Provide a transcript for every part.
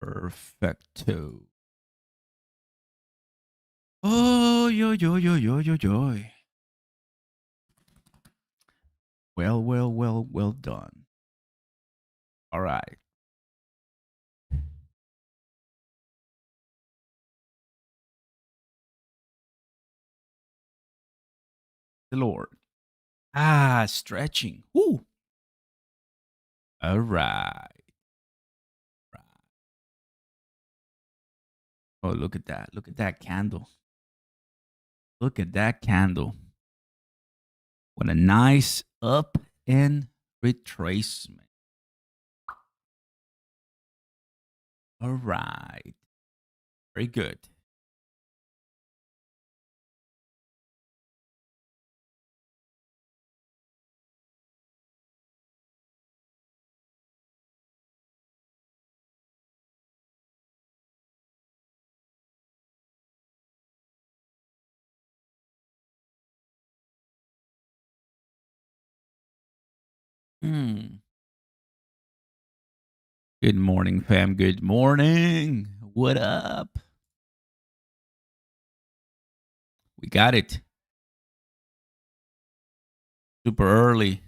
Perfecto. Oh, yo. Well done. All right. The Lord. Stretching. Woo. All right. Oh, look at that. Look at that candle. Look at that candle. What a nice up and retracement. All right. Very good. Hmm. Good morning, fam. Good morning. What up? We got it. Super early.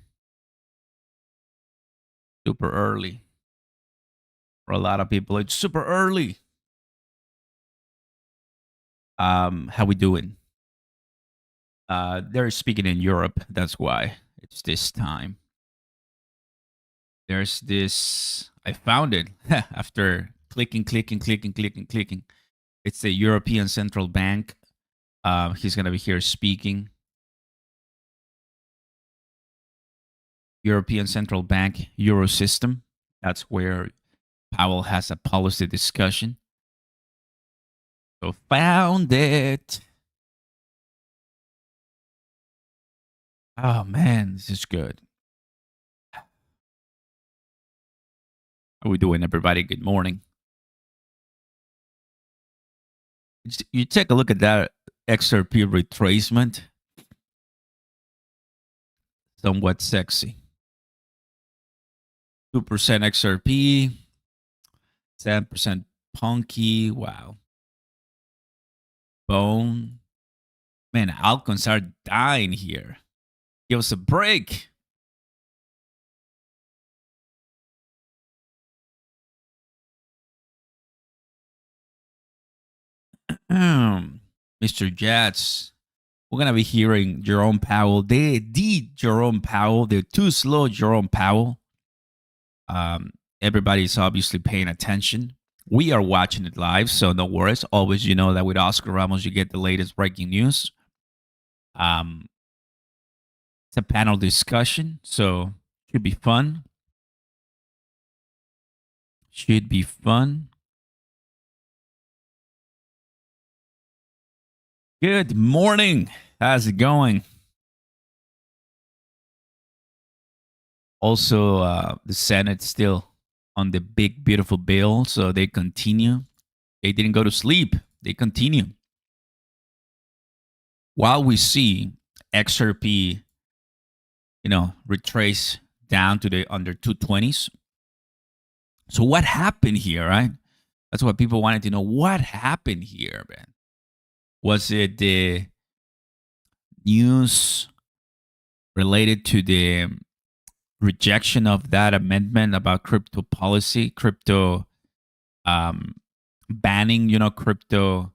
Super early. For a lot of people, it's super early. How we doing? They're speaking in Europe. That's why it's this time. There's this. I found it after clicking. It's the European Central Bank. He's gonna be here speaking. European Central Bank Euro system. That's where Powell has a policy discussion. So found it. Oh man, this is good. How are we doing, everybody? Good morning. You take a look at that XRP retracement. Somewhat sexy. 2% XRP, 7% Punky. Wow. Bone. Man, altcoins are dying here. Give us a break. Mr. Jets. We're going to be hearing Jerome Powell. The Jerome Powell. The too slow Jerome Powell. Everybody's obviously paying attention. We are watching it live, so no worries. Always, you know that with Oscar Ramos, you get the latest breaking news. It's a panel discussion, so should be fun. Should be fun. Good morning. How's it going? Also, the Senate still on the big, beautiful bill, so they continue. They didn't go to sleep. They continue. While we see XRP, retrace down to the under 220s. So what happened here, right? That's what people wanted to know. What happened here, man? Was it the news related to the rejection of that amendment about crypto policy, crypto banning, crypto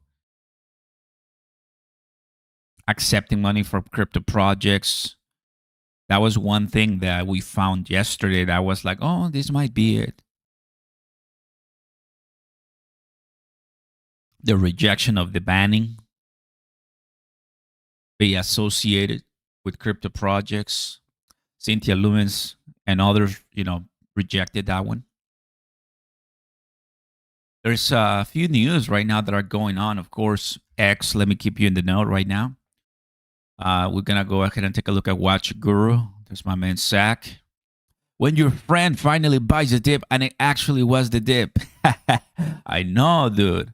accepting money from crypto projects? That was one thing that we found yesterday that was like, oh, this might be it. The rejection of the banning be associated with crypto projects. Cynthia Lumens and others, rejected that one. There's a few news right now that are going on. Of course, X, let me keep you in the know right now. We're going to go ahead and take a look at Watch Guru. There's my man, Zach. When your friend finally buys a dip and it actually was the dip. I know, dude.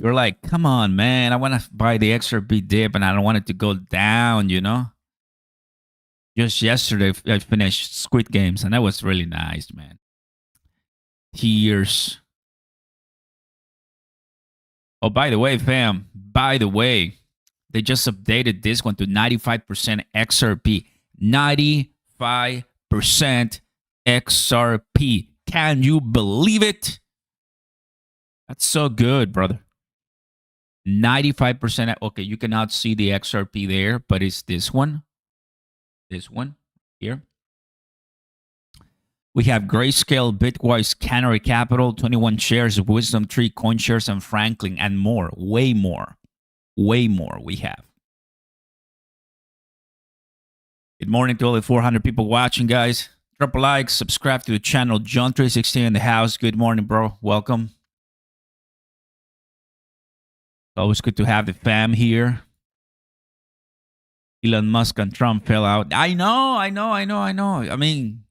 You're like, come on, man. I want to buy the XRP dip and I don't want it to go down, you know? Just yesterday, I finished Squid Games and that was really nice, man. Tears. Oh, by the way, fam, by the way, they just updated this one to 95% XRP. 95% XRP. Can you believe it? That's so good, brother. 95%. Okay, you cannot see the XRP there, but it's this one. This one here. We have Grayscale, Bitwise, Canary Capital, 21 shares of Wisdom Tree, CoinShares, and Franklin, and more. Way more. Way more we have. Good morning to all the 400 people watching, guys. Drop a like, subscribe to the channel. John316 in the house. Good morning, bro. Welcome. Always good to have the fam here. Elon Musk and Trump fell out. I know. I mean,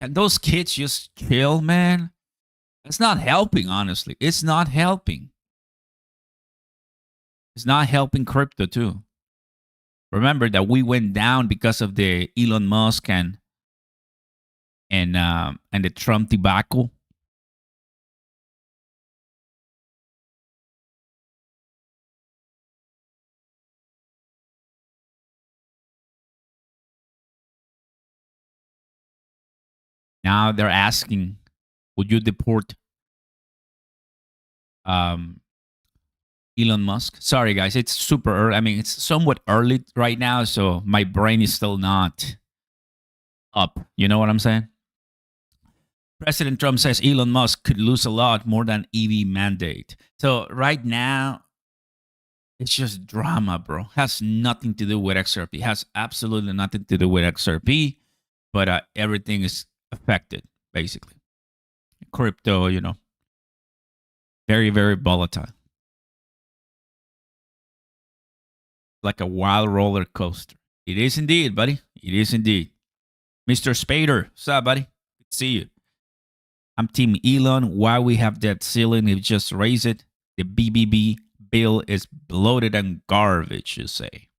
and those kids just kill, man. It's not helping, honestly. It's not helping. It's not helping crypto, too. Remember that we went down because of the Elon Musk and the Trump debacle. Now they're asking, would you deport Elon Musk? Sorry, guys, it's super early. I mean, it's somewhat early right now, so my brain is still not up. You know what I'm saying? President Trump says Elon Musk could lose a lot more than EV mandate. So right now, it's just drama, bro. Has nothing to do with XRP. Has absolutely nothing to do with XRP, but everything is affected, basically. Crypto, you know, very, very volatile. Like a wild roller coaster. It is indeed, buddy. It is indeed. Mr. Spader, what's up, buddy? Good to see you. I'm Team Elon. Why we have that ceiling? If just raise it. The BBB bill is bloated and garbage, you say.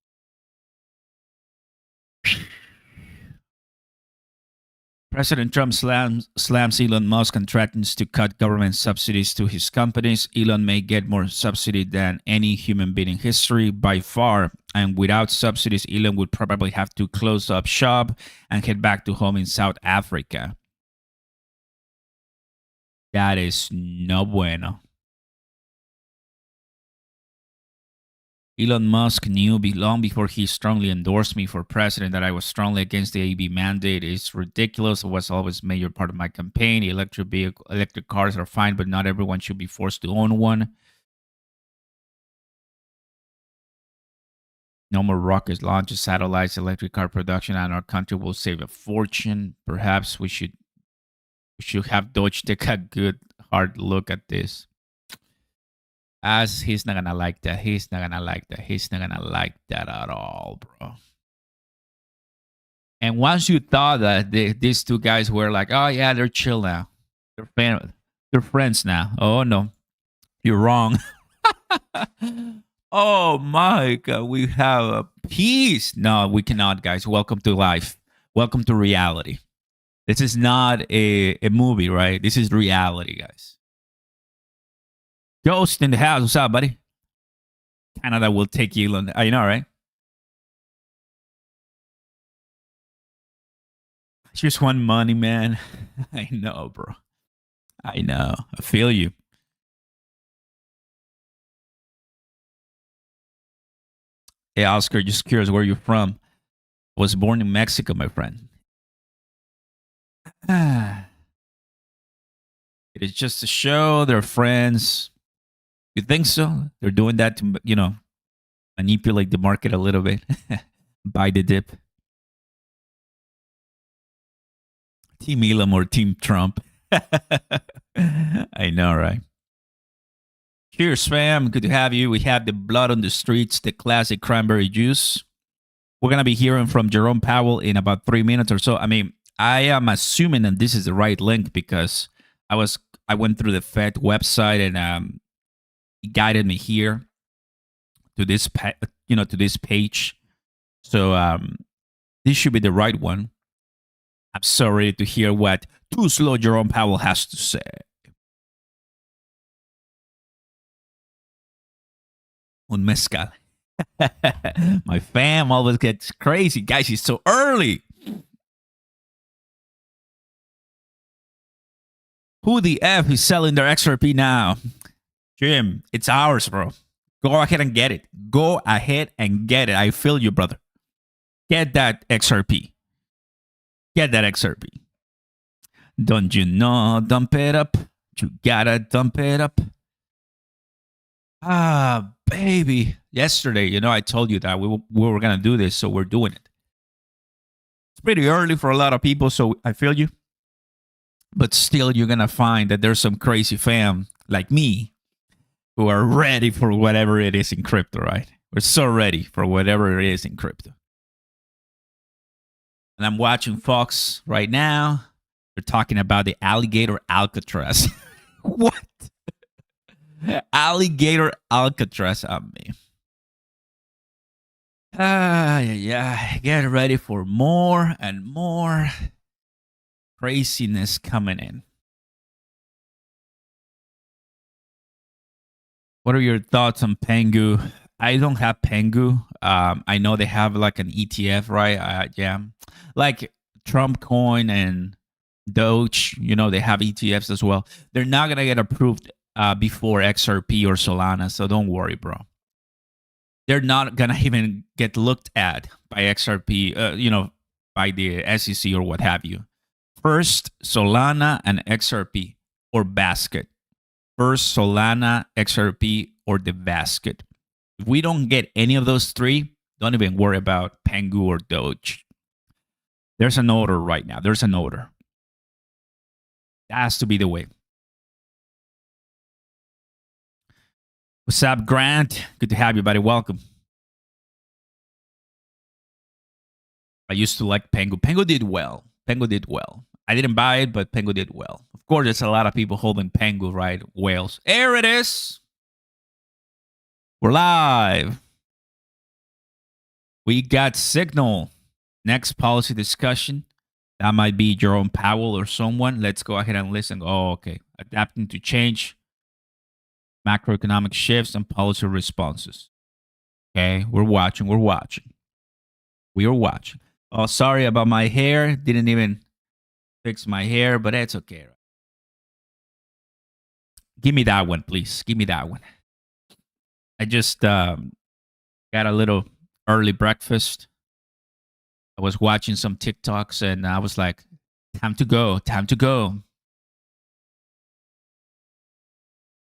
President Trump slams Elon Musk and threatens to cut government subsidies to his companies. Elon may get more subsidy than any human being in history by far. And without subsidies, Elon would probably have to close up shop and head back to home in South Africa. That is no bueno. Elon Musk knew long before he strongly endorsed me for president that I was strongly against the EV mandate. It's ridiculous. It was always a major part of my campaign. Electric cars are fine, but not everyone should be forced to own one. No more rockets launches, satellites, electric car production, and our country will save a fortune. Perhaps we should have Deutsche take a good hard look at this. As he's not gonna like that. He's not gonna like that. He's not gonna like that at all, bro. And once you thought that these two guys were like, oh yeah, they're chill now. They're friends now. Oh no. You're wrong. Oh my God. We have a peace. No, we cannot, guys. Welcome to life. Welcome to reality. This is not a movie, right? This is reality, guys. Ghost in the house. What's up, buddy? Canada will take Elon. I know, right? I just want money, man. I know, bro. I know. I feel you. Hey, Oscar, just curious where you're from. Was born in Mexico, my friend. It is just a show. They're friends. You think so? They're doing that to, you know, manipulate the market a little bit. Buy the dip. Team Elon or Team Trump. I know, right? Cheers, fam. Good to have you. We have the blood on the streets, the classic cranberry juice. We're going to be hearing from Jerome Powell in about 3 minutes or so. I mean, I am assuming that this is the right link because I went through the Fed website and He guided me here to this, to this page. So this should be the right one. I'm so ready to hear what Too Slow Jerome Powell has to say. Un mezcal. My fam always gets crazy. Guys, it's so early. Who the F is selling their XRP now? Jim, it's ours, bro. Go ahead and get it. Go ahead and get it. I feel you, brother. Get that XRP. Get that XRP. Don't you know? Dump it up. You gotta dump it up. Ah, baby. Yesterday, I told you that we were going to do this, so we're doing it. It's pretty early for a lot of people, so I feel you. But still, you're going to find that there's some crazy fam like me who are ready for whatever it is in crypto, right? We're so ready for whatever it is in crypto. And I'm watching Fox right now. They're talking about the alligator Alcatraz. What? Alligator Alcatraz on me. Yeah. Get ready for more and more craziness coming in. What are your thoughts on Pengu? I don't have Pengu. I know they have like an ETF, right? Yeah. Like Trump Coin and Doge, they have ETFs as well. They're not going to get approved before XRP or Solana, so don't worry, bro. They're not going to even get looked at by XRP, by the SEC or what have you. First, Solana and XRP or basket. First, Solana, XRP, or the basket. If we don't get any of those three, don't even worry about Pengu or Doge. There's an order right now. There's an order. That has to be the way. What's up, Grant? Good to have you, buddy. Welcome. I used to like Pengu. Pengu did well. I didn't buy it, but Pengu did well. Of course, there's a lot of people holding Pengu, right? Whales. There it is. We're live. We got Signal. Next policy discussion. That might be Jerome Powell or someone. Let's go ahead and listen. Oh, okay. Adapting to change, macroeconomic shifts, and policy responses. Okay, we're watching. We are watching. Oh, sorry about my hair. Didn't even fix my hair, but it's okay. Give me that one, please. Give me that one. I just got a little early breakfast. I was watching some TikToks and I was like, time to go.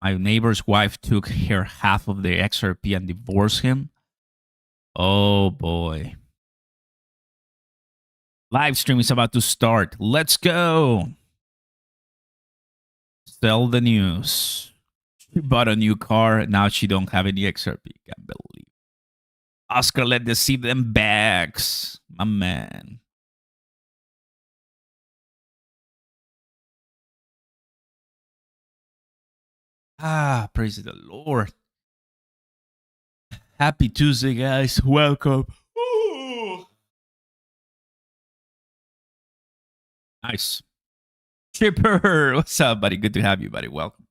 My neighbor's wife took her half of the XRP and divorced him. Oh boy. Live stream is about to start. Let's go. Sell the news. She bought a new car. Now she don't have any XRP. Can't believe. Oscar, let us see them bags. My man. Praise the Lord. Happy Tuesday, guys. Welcome. Ooh. Nice. Chipper. What's up, buddy? Good to have you, buddy. Welcome.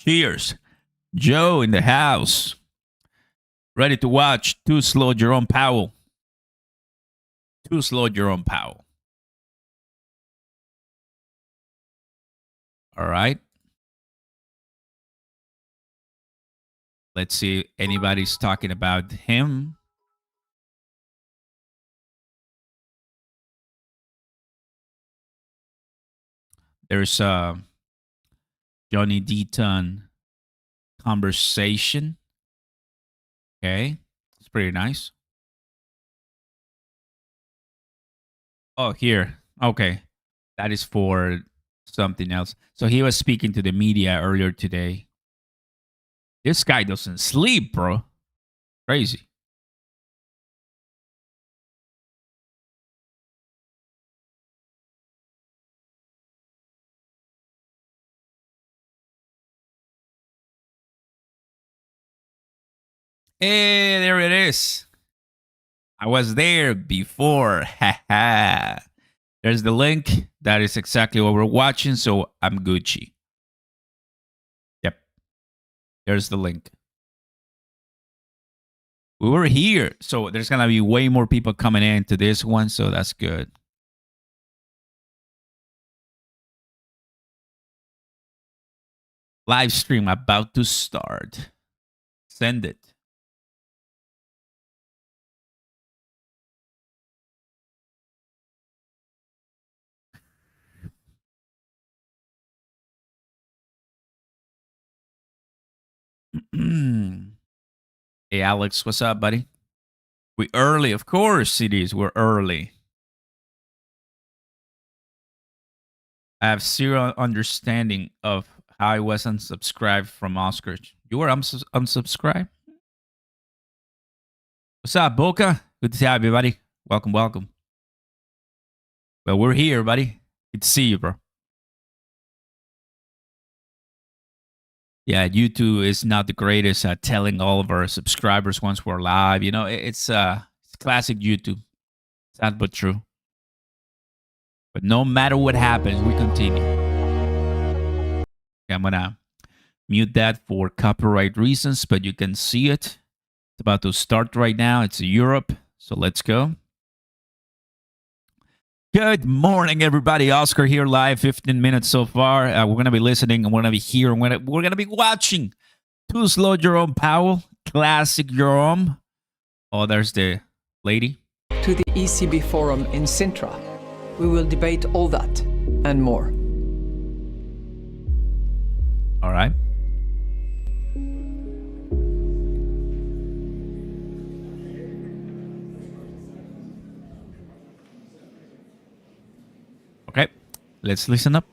Cheers. Joe in the house. Ready to watch Too Slow Jerome Powell. Too Slow Jerome Powell. All right. Let's see if anybody's talking about him. There's Johnny Deaton conversation. Okay. It's pretty nice. Oh, here. Okay. That is for something else. So he was speaking to the media earlier today. This guy doesn't sleep, bro. Crazy. Hey, there it is. I was there before. There's the link. That is exactly what we're watching, so I'm Gucci. Yep. There's the link. We were here, so there's going to be way more people coming into this one, so that's good. Live stream about to start. Send it. Hey, Alex, what's up, buddy? We early, of course it is. We're early. I have zero understanding of how I was unsubscribed from Oscar. You were unsubscribed? What's up, Boca? Good to see everybody. Welcome, welcome. Well, we're here, buddy. Good to see you, bro. Yeah, YouTube is not the greatest at telling all of our subscribers once we're live. You know, it's classic YouTube. Sad but true. But no matter what happens, we continue. Okay, I'm gonna mute that for copyright reasons, but you can see it. It's about to start right now. It's Europe, so let's go. Good morning, everybody. Oscar here live, 15 minutes so far. We're going to be listening, and we're going to be here, and we're going to be watching Too Slow Jerome Powell, classic Jerome. Oh, there's the lady. To the ECB forum in Sintra. We will debate all that and more. All right. Okay, let's listen up.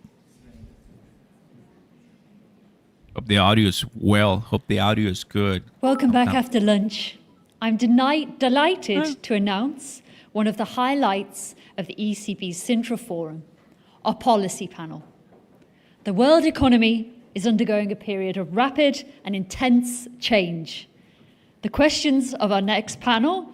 Hope the audio is well. Hope the audio is good. Welcome back after lunch. I'm delighted to announce one of the highlights of the ECB's Sintra Forum, our policy panel. The world economy is undergoing a period of rapid and intense change. The questions of our next panel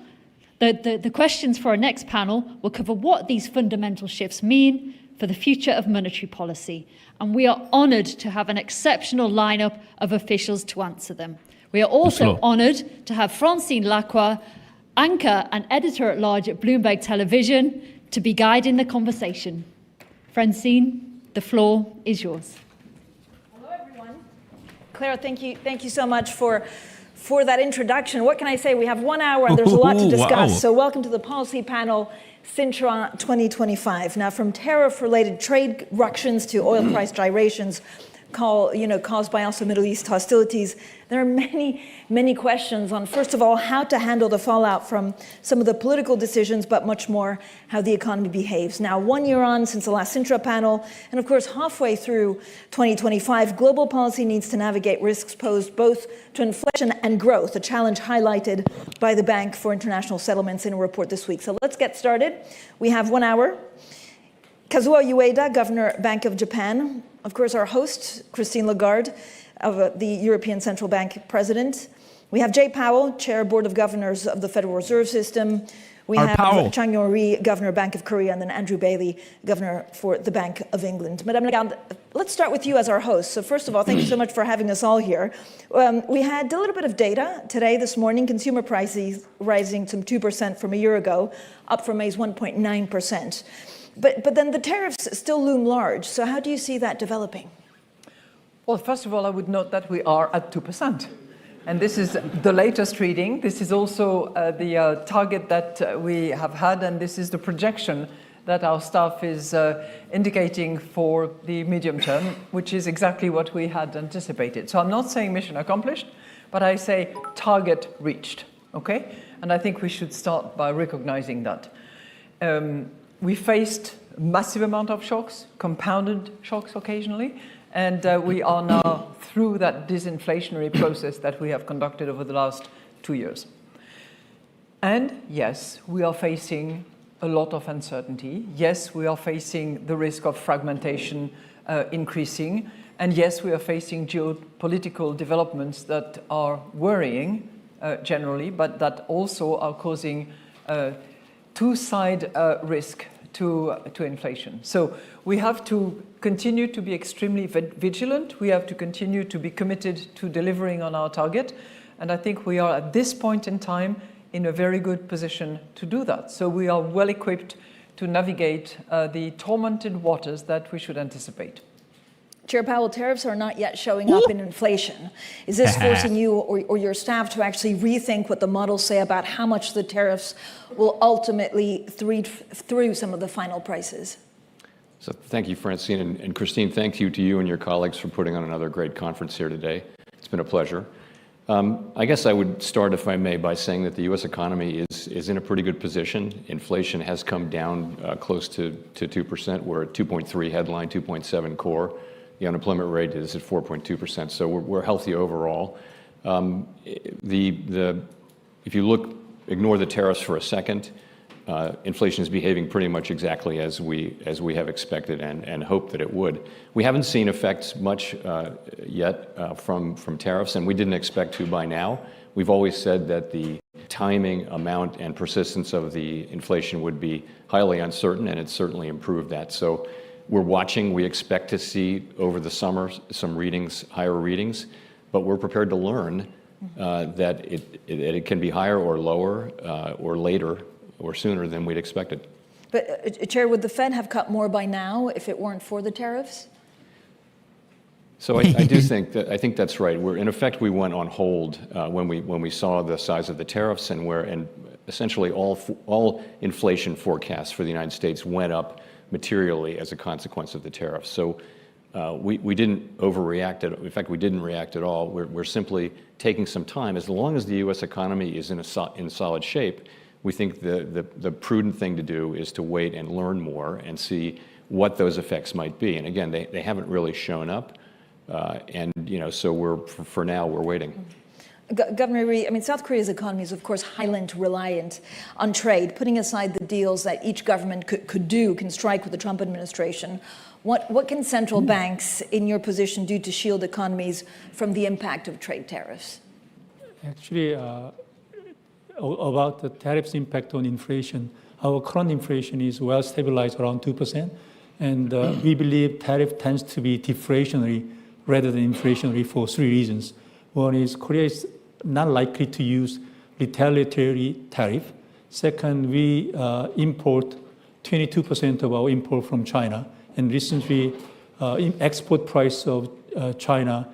The questions for our next panel will cover what these fundamental shifts mean for the future of monetary policy, and we are honoured to have an exceptional lineup of officials to answer them. We are also honoured to have Francine Lacroix, anchor and editor-at-large at Bloomberg Television, to be guiding the conversation. Francine, the floor is yours. Hello, everyone. Claire, thank you so much for that introduction. What can I say? We have 1 hour and there's a lot to discuss. Wow. So welcome to the policy panel, Sintra 2025. Now, from tariff-related trade ructions to oil price gyrations caused by also Middle East hostilities, there are many questions on, first of all, how to handle the fallout from some of the political decisions, but much more how the economy behaves. Now, 1 year on since the last Sintra panel, and of course halfway through 2025, global policy needs to navigate risks posed both to inflation and growth, a challenge highlighted by the Bank for International Settlements in a report this week. So let's get started. We have 1 hour. Kazuo Ueda, Governor, Bank of Japan. Of course, our host, Christine Lagarde, of the European Central Bank President. We have Jay Powell, Chair, Board of Governors of the Federal Reserve System. We have Chang Yong-ri, Governor, Bank of Korea, and then Andrew Bailey, Governor for the Bank of England. Madame Lagarde, let's start with you as our host. So first of all, thank you so much for having us all here. We had a little bit of data today, this morning, consumer prices rising some 2% from a year ago, up from May's 1.9%. But then the tariffs still loom large. So how do you see that developing? Well, first of all, I would note that we are at 2%. And this is the latest reading. This is also the target that we have had, and this is the projection that our staff is indicating for the medium term, which is exactly what we had anticipated. So I'm not saying mission accomplished, but I say target reached, okay? And I think we should start by recognizing that. We faced a massive amount of shocks, compounded shocks occasionally, and we are now through that disinflationary process that we have conducted over the last 2 years. And yes, we are facing a lot of uncertainty. Yes, we are facing the risk of fragmentation increasing. And yes, we are facing geopolitical developments that are worrying generally, but that also are causing two-side risk to inflation. So we have to continue to be extremely vigilant. We have to continue to be committed to delivering on our target. And I think we are at this point in time in a very good position to do that. So we are well equipped to navigate the tormented waters that we should anticipate. Chair Powell, tariffs are not yet showing up in inflation. Is this forcing you or your staff to actually rethink what the models say about how much the tariffs will ultimately thread through some of the final prices? So thank you, Francine. And Christine, thank you to you and your colleagues for putting on another great conference here today. It's been a pleasure. I guess I would start, if I may, by saying that the U.S. economy is in a pretty good position. Inflation has come down close to 2%. We're at 2.3 headline, 2.7 core. The unemployment rate is at 4.2%, so we're healthy overall. If you ignore the tariffs for a second, inflation is behaving pretty much exactly as we have expected and hoped that it would. We haven't seen effects much yet from tariffs, and we didn't expect to by now. We've always said that the timing, amount, and persistence of the inflation would be highly uncertain, and it's certainly improved that. So we're watching. We expect to see over the summer some readings, higher readings, but we're prepared to learn that it can be higher or lower or later or sooner than we'd expected. But Chair, would the Fed have cut more by now if it weren't for the tariffs? So I think that's right. In effect, we went on hold when we saw the size of the tariffs and essentially all inflation forecasts for the United States went up materially as a consequence of the tariffs. So we didn't overreact. In fact, we didn't react at all. We're simply taking some time. As long as the U.S. economy is in solid shape, we think the prudent thing to do is to wait and learn more and see what those effects might be. And again, they haven't really shown up. So for now, we're waiting. Governor Rhee, I mean, South Korea's economy is, of course, highly reliant on trade. Putting aside the deals that each government can strike with the Trump administration, what can central banks in your position do to shield economies from the impact of trade tariffs? Actually, about the tariffs' impact on inflation, our current inflation is well stabilized around 2%, and we believe tariff tends to be deflationary rather than inflationary for three reasons. One is Korea is not likely to use retaliatory tariff. Second, we import 22% of our import from China. And recently, export price of China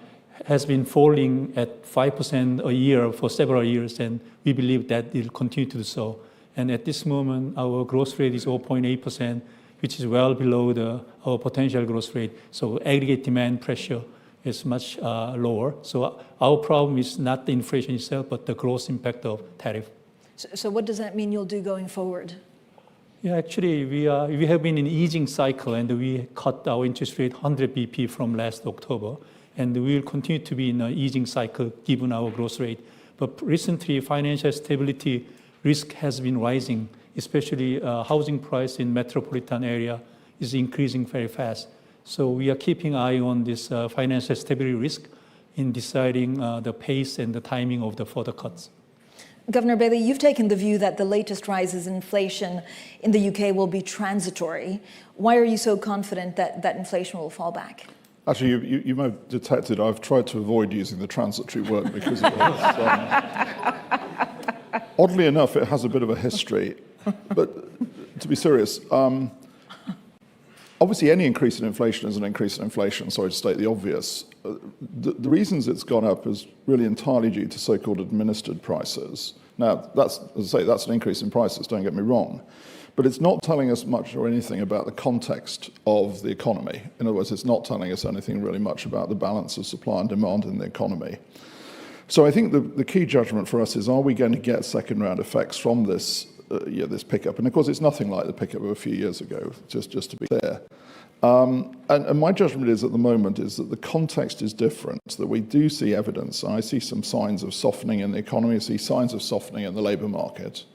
has been falling at 5% a year for several years, and we believe that it will continue to do so. And at this moment, our growth rate is 0.8%, which is well below our potential growth rate. So aggregate demand pressure is much lower. So our problem is not the inflation itself, but the gross impact of tariff. So what does that mean you'll do going forward? Yeah, actually, we have been in an easing cycle, and we cut our interest rate 100 BP from last October. And we will continue to be in an easing cycle given our growth rate. But recently, financial stability risk has been rising, especially housing price in metropolitan area is increasing very fast. So we are keeping an eye on this financial stability risk in deciding the pace and the timing of the further cuts. Governor Bailey, you've taken the view that the latest rises in inflation in the UK will be transitory. Why are you so confident that inflation will fall back? Actually, you may have detected I've tried to avoid using the transitory word because it was, oddly enough, it has a bit of a history. But to be serious, obviously any increase in inflation is an increase in inflation, sorry to state the obvious. The reasons it's gone up is really entirely due to so-called administered prices. Now, as I say, that's an increase in prices, don't get me wrong. But it's not telling us much or anything about the context of the economy. In other words, it's not telling us anything really much about the balance of supply and demand in the economy. So I think the key judgment for us is, are we going to get second round effects from this pickup? And of course, it's nothing like the pickup of a few years ago, just to be clear. And my judgment is at the moment is that the context is different, that we do see evidence. I see some signs of softening in the economy, I see signs of softening in the labour market.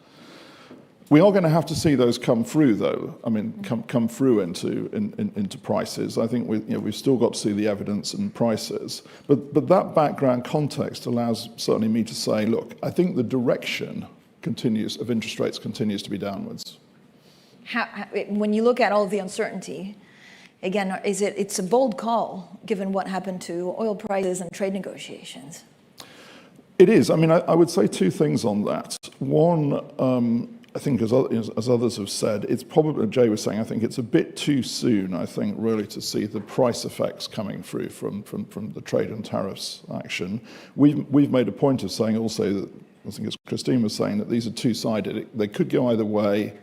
We are going to have to see those come through, though. I mean, come through into prices. I think we've still got to see the evidence and prices. But that background context allows certainly me to say, look, I think the direction of interest rates continues to be downwards. When you look at all of the uncertainty, again, it's a bold call given what happened to oil prices and trade negotiations? It is. I mean, I would say two things on that. One, I think as others have said, it's probably, Jay was saying, I think it's a bit too soon, I think, really to see the price effects coming through from the trade and tariffs action. We've made a point of saying also that, I think as Christine was saying, that these are two-sided. They could go either way.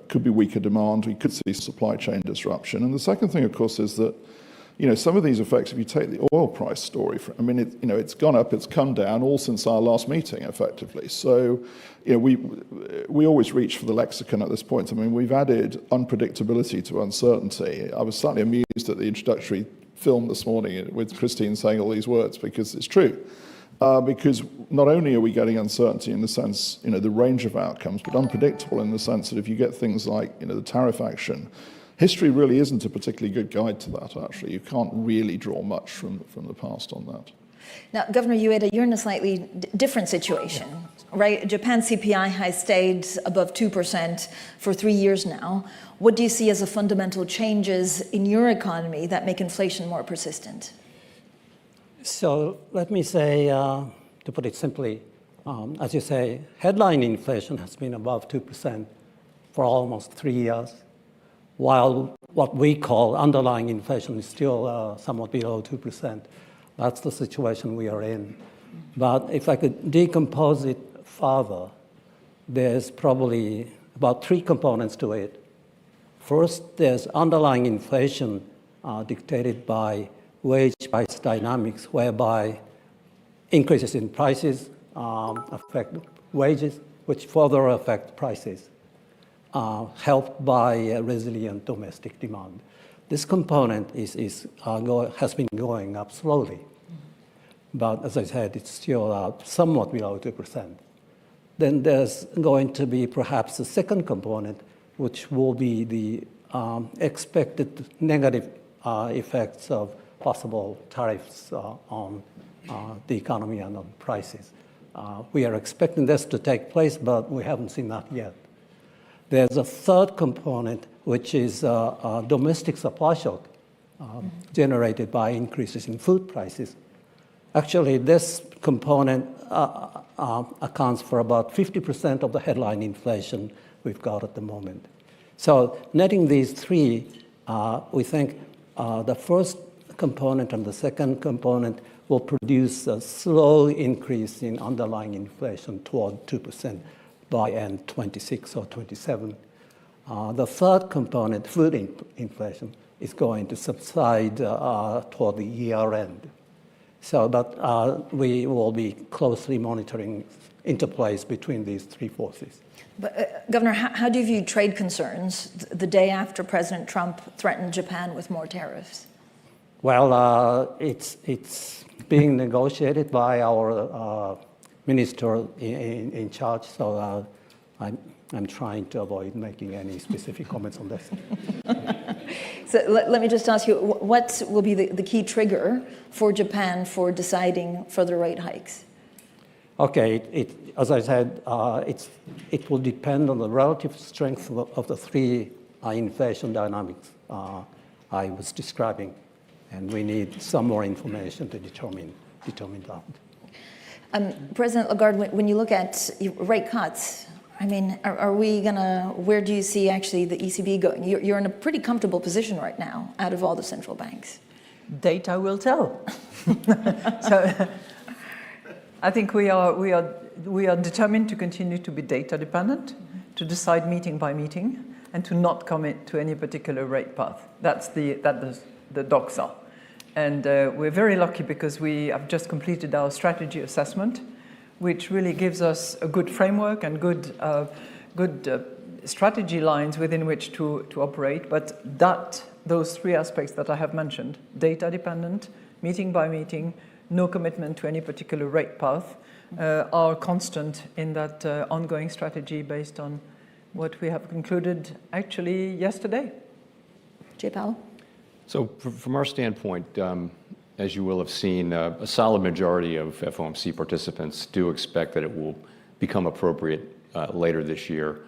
Could be weaker demand. We could see supply chain disruption. And the second thing, of course, is that some of these effects, if you take the oil price story, I mean, it's gone up, it's come down, all since our last meeting, effectively. So, we always reach for the lexicon at this point. I mean, we've added unpredictability to uncertainty. I was slightly amused at the introductory film this morning with Christine saying all these words, because it's true. Because not only are we getting uncertainty in the sense, the range of outcomes, but unpredictable in the sense that if you get things like, the tariff action, history really isn't a particularly good guide to that, actually. You can't really draw much from the past on that. Now, Governor Ueda, you're in a slightly different situation, right? Japan CPI has stayed above 2% for 3 years now. What do you see as the fundamental changes in your economy that make inflation more persistent? So let me say, to put it simply, as you say, headline inflation has been above 2% for almost 3 years, while what we call underlying inflation is still somewhat below 2%. That's the situation we are in. But if I could decompose it further, there's probably about 3 components to it. First, there's underlying inflation dictated by wage price dynamics, whereby increases in prices affect wages, which further affect prices, helped by resilient domestic demand. This component has been going up slowly, but as I said, it's still somewhat below 2%. Then there's going to be perhaps a second component, which will be the expected negative effects of possible tariffs on the economy and on prices. We are expecting this to take place, but we haven't seen that yet. There's a third component, which is a domestic supply shock generated by increases in food prices. Actually, this component accounts for about 50% of the headline inflation we've got at the moment. So netting these three, we think the first component and the second component will produce a slow increase in underlying inflation toward 2% by end 26 or 27. The third component, food inflation, is going to subside toward the year end. So that we will be closely monitoring interplays between these three forces. But Governor, how do you view trade concerns the day after President Trump threatened Japan with more tariffs? Well, it's being negotiated by our minister in charge, so I'm trying to avoid making any specific comments on this. So let me just ask you, what will be the key for Japan for deciding further rate hikes? Okay, as I said, it will depend on the relative strength of the three inflation dynamics I was describing, and we need some more information to determine that. President Lagarde, when you look at rate cuts, I mean, are we gonna? Where do you see actually the ECB going? You're in a pretty comfortable position right now, out of all the central banks. Data will tell. So, I think we are determined to continue to be data dependent, to decide meeting by meeting, and to not commit to any particular rate path. That's the doxa. And we're very lucky because we have just completed our strategy assessment, which really gives us a good framework and good strategy lines within which to operate. But those three aspects that I have mentioned, data dependent, meeting by meeting, no commitment to any particular rate path, are constant in that ongoing strategy based on what we have concluded actually yesterday. Jay Powell? So from our standpoint, as you will have seen, a solid majority of FOMC participants do expect that it will become appropriate later this year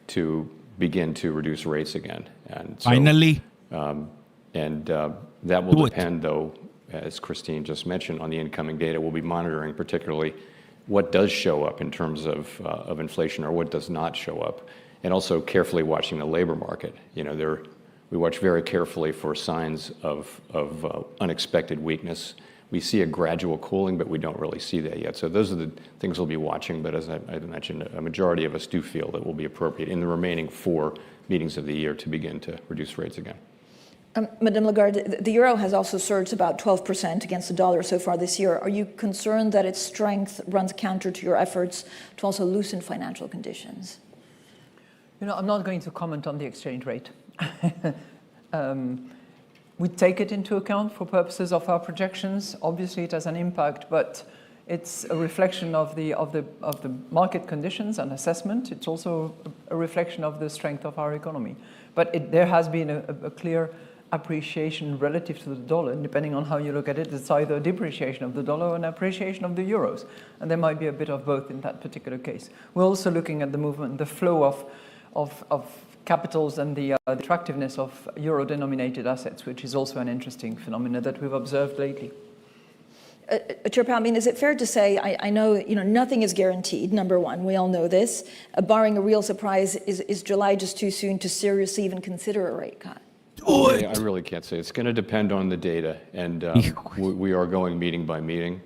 to begin to reduce rates again. And so, Finally. That will depend, though, as Christine just mentioned, on the incoming data. We'll be monitoring particularly what does show up in terms of inflation or what does not show up, and also carefully watching the labor market. You know, we watch very carefully for signs of unexpected weakness. We see a gradual cooling, but we don't really see that yet. So those are the things we'll be watching. But as I mentioned, a majority of us do feel that will be appropriate in the remaining 4 meetings of the year to begin to reduce rates again. Madame Lagarde, the euro has also surged about 12% against the dollar so far this year. Are you concerned that its strength runs counter to your efforts to also loosen financial conditions? You know, I'm not going to comment on the exchange rate. We take it into account for purposes of our projections. Obviously, it has an impact, but it's a reflection of the market conditions and assessment. It's also a reflection of the strength of our economy. But there has been a clear appreciation relative to the dollar, and depending on how you look at it, it's either a depreciation of the dollar or an appreciation of the euros. And there might be a bit of both in that particular case. We're also looking at the movement, the flow of capitals and the attractiveness of euro-denominated assets, which is also an interesting phenomenon that we've observed lately. Chair Powell, I mean, is it fair to say, I know, nothing is guaranteed, number one, we all know this. Barring a real surprise, is July just too soon to seriously even consider a rate cut? I really can't say. It's going to depend on the data, and we are going meeting by meeting.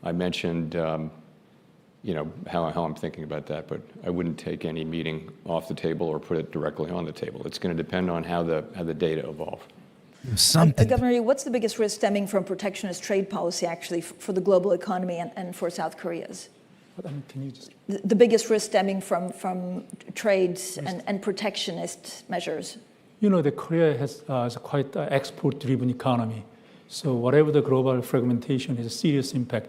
I mentioned, how I'm thinking about that, but I wouldn't take any meeting off the table or put it directly on the table. It's going to depend on how the data evolve. Governor, what's the biggest risk stemming from protectionist trade policy, actually, for the global economy and for South Korea's? Can you just... The biggest risk stemming from trades and protectionist measures? You know, Korea has quite an export-driven economy. So whatever the global fragmentation has a serious impact,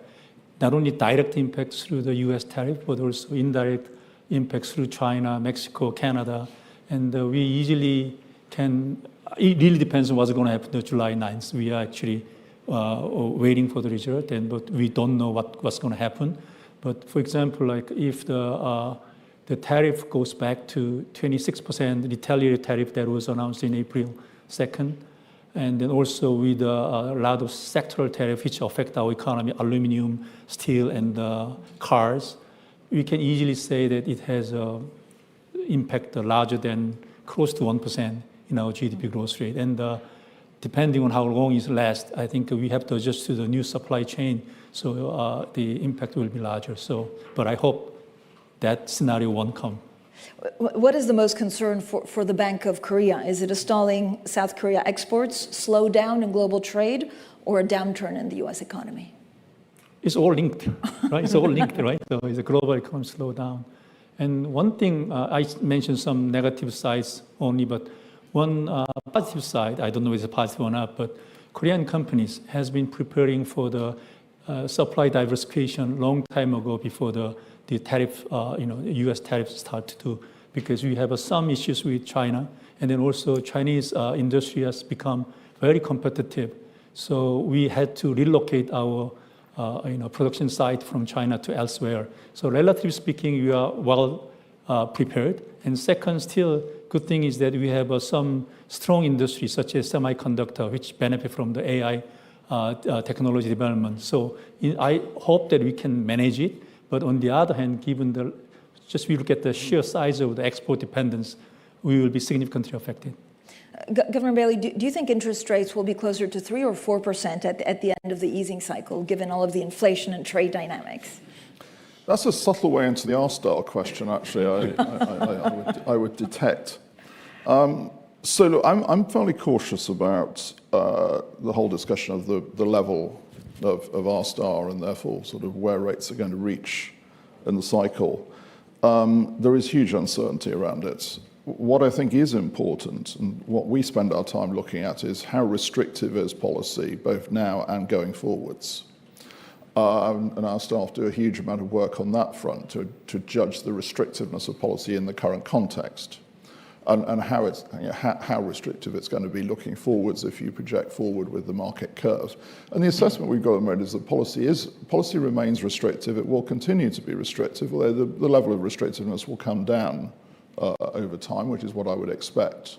not only direct impacts through the U.S. tariff, but also indirect impacts through China, Mexico, Canada. And we easily can, it really depends on what's going to happen on July 9th. We are actually waiting for the result, but we don't know what's going to happen. But for example, like if the tariff goes back to 26% retaliatory tariff that was announced in April 2nd, and then also with a lot of sectoral tariff which affect our economy, aluminum, steel, and cars, we can easily say that it has an impact larger than close to 1% in our GDP growth rate. And depending on how long it lasts, I think we have to adjust to the new supply chain, so the impact will be larger. But I hope that scenario won't come. What is the most concern for the Bank of Korea? Is it a stalling South Korea exports, slowdown in global trade, or a downturn in the U.S. economy? It's all linked, right? It's all linked, right? So it's a global economy slowdown. And one thing, I mentioned some negative sides only, but one positive side, I don't know if it's positive or not, but Korean companies has been preparing for the supply diversification long time ago before the tariff, U.S. tariffs start to, because we have some issues with China, and then also Chinese industry has become very competitive. So we had to relocate our, production site from China to elsewhere. So relatively speaking, we are well prepared. And second, still good thing is that we have some strong industries such as semiconductor, which benefit from the AI technology development. So I hope that we can manage it. But on the other hand, given we look at the sheer size of the export dependence, we will be significantly affected. Governor Bailey, do you think interest rates will be closer to 3 or 4% at the end of the easing cycle, given all of the inflation and trade dynamics? That's a subtle way into the R-style question, actually, I would detect. So look, I'm fairly cautious about the whole discussion of the level of R-star and therefore sort of where rates are going to reach in the cycle. There is huge uncertainty around it. What I think is important, and what we spend our time looking at, is how restrictive is policy, both now and going forwards. And our staff do a huge amount of work on that front to judge the restrictiveness of policy in the current context, and how it's how restrictive it's going to be looking forwards if you project forward with the market curves. And the assessment we've got at the moment is that policy remains restrictive. It will continue to be restrictive, although the level of restrictiveness will come down over time, which is what I would expect.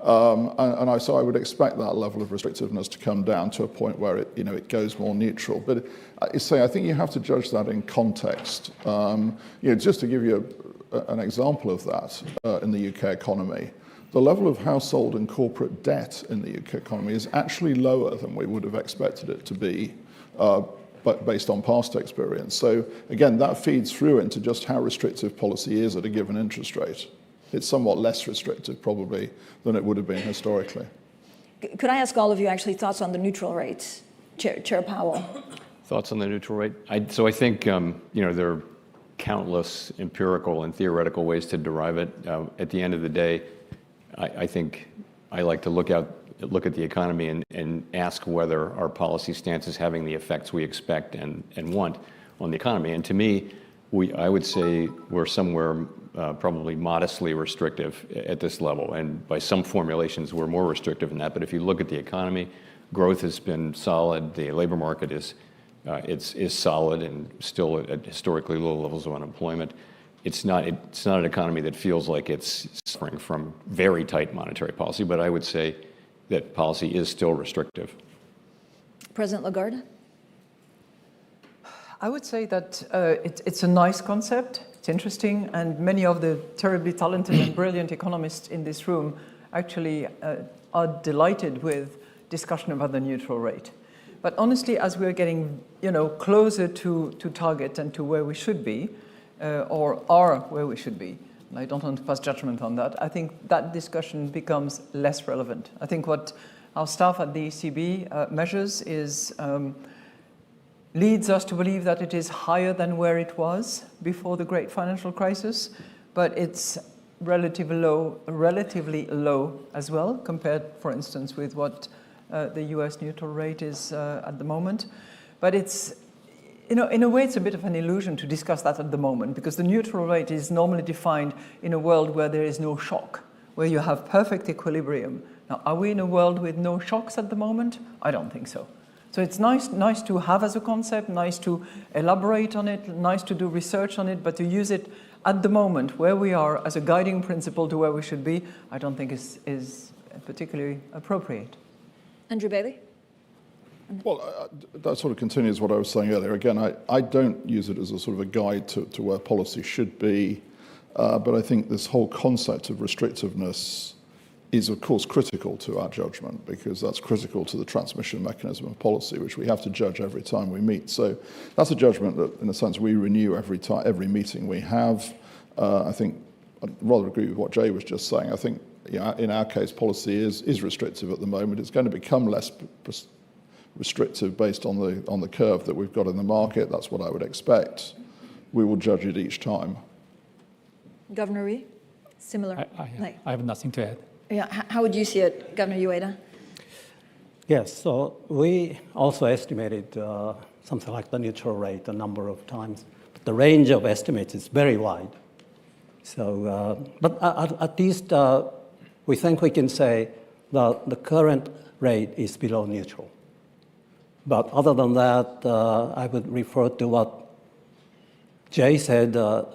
So I would expect that level of restrictiveness to come down to a point where it goes more neutral. But I think you have to judge that in context. Just to give you an example of that in the UK economy, the level of household and corporate debt in the UK economy is actually lower than we would have expected it to be, but based on past experience. So again, that feeds through into just how restrictive policy is at a given interest rate. It's somewhat less restrictive, probably, than it would have been historically. Could I ask all of you actually thoughts on the neutral rates? Chair Powell. Thoughts on the neutral rate? I think there are countless empirical and theoretical ways to derive it. At the end of the day, I think I like to look at the economy and ask whether our policy stance is having the effects we expect and want on the economy. And to me, I would say we're somewhere probably modestly restrictive at this level. And by some formulations, we're more restrictive than that. But if you look at the economy, growth has been solid. The labor market is solid and still at historically low levels of unemployment. It's not an economy that feels like it's suffering from very tight monetary policy. But I would say that policy is still restrictive. President Lagarde? I would say that it's a nice concept, it's interesting, and many of the terribly talented and brilliant economists in this room actually are delighted with discussion about the neutral rate. But honestly, as we're getting closer to target and to where we should be, or are where we should be, and I don't want to pass judgment on that, I think that discussion becomes less relevant. I think what our staff at the ECB measures is leads us to believe that it is higher than where it was before the great financial crisis, but it's relatively low as well, compared, for instance, with what the US neutral rate is at the moment. But it's, in a way, it's a bit of an illusion to discuss that at the moment, because the neutral rate is normally defined in a world where there is no shock, where you have perfect equilibrium. Now, are we in a world with no shocks at the moment? I don't think so. So it's nice to have as a concept, nice to elaborate on it, nice to do research on it, but to use it at the moment where we are as a guiding principle to where we should be, I don't think is particularly appropriate. Andrew Bailey? Well, that sort of continues what I was saying earlier. Again, I don't use it as a sort of a guide to where policy should be, but I think this whole concept of restrictiveness is, of course, critical to our judgment, because that's critical to the transmission mechanism of policy, which we have to judge every time we meet. So that's a judgment that, in a sense, we renew every meeting we have. I think I'd rather agree with what Jay was just saying. I think in our case, policy is restrictive at the moment. It's going to become less restrictive based on the curve that we've got in the market. That's what I would expect. We will judge it each time. Governor Ree? Similar? I have nothing to add. Yeah, how would you see it, Governor Ueda? Yes, so we also estimated something like the neutral rate a number of times. But the range of estimates is very wide. So, but at least we think we can say that the current rate is below neutral. But other than that, I would refer to what Jay said a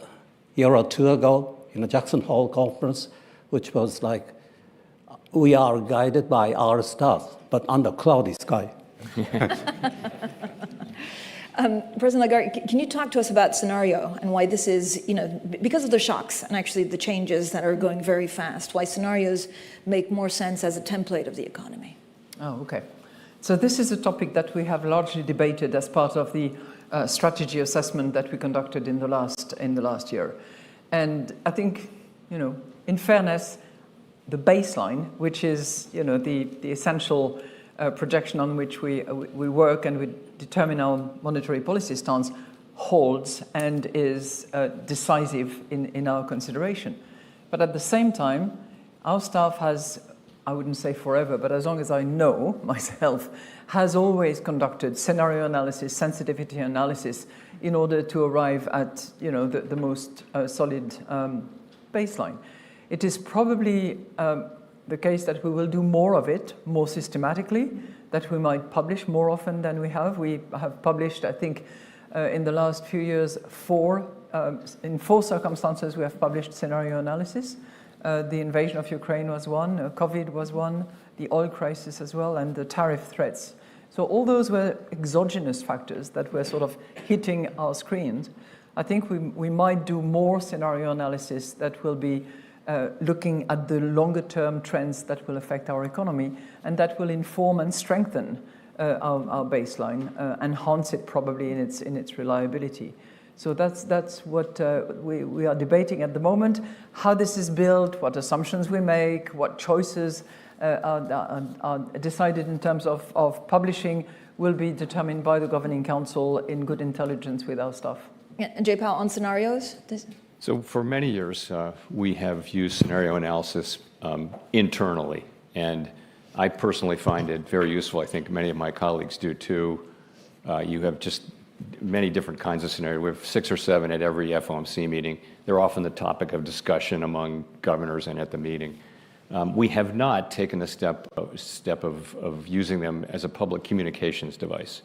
year or two ago in the Jackson Hole conference, which was like, we are guided by our stars, but under cloudy sky. President Lagarde, can you talk to us about scenario and why this is, because of the shocks and actually the changes that are going very fast, why scenarios make more sense as a template of the economy? Oh, okay. So this is a topic that we have largely debated as part of the strategy assessment that we conducted in the last year. And I think, in fairness, the baseline, which is the essential projection on which we work and we determine our monetary policy stance, holds and is decisive in our consideration. But at the same time, our staff has I wouldn't say forever, but as long as I know myself, has always conducted scenario analysis, sensitivity analysis, in order to arrive at the most solid baseline. It is probably the case that we will do more of it, more systematically, that we might publish more often than we have. We have published, I think, in the last few years, in four circumstances we have published scenario analysis. The invasion of Ukraine was one, COVID was one, the oil crisis as well, and the tariff threats. So all those were exogenous factors that were sort of hitting our screens. I think we might do more scenario analysis that will be looking at the longer term trends that will affect our economy, and that will inform and strengthen our baseline, enhance it probably in its reliability. So that's what we are debating at the moment, how this is built, what assumptions we make, what choices are decided in terms of publishing will be determined by the Governing Council in good intelligence with our staff. Yeah, and Jay Powell, on scenarios? So for many years, we have used scenario analysis internally, and I personally find it very useful. I think many of my colleagues do too. You have just many different kinds of scenarios. We have 6 or 7 at every FOMC meeting. They're often the topic of discussion among governors and at the meeting. We have not taken the step of using them as a public communications device,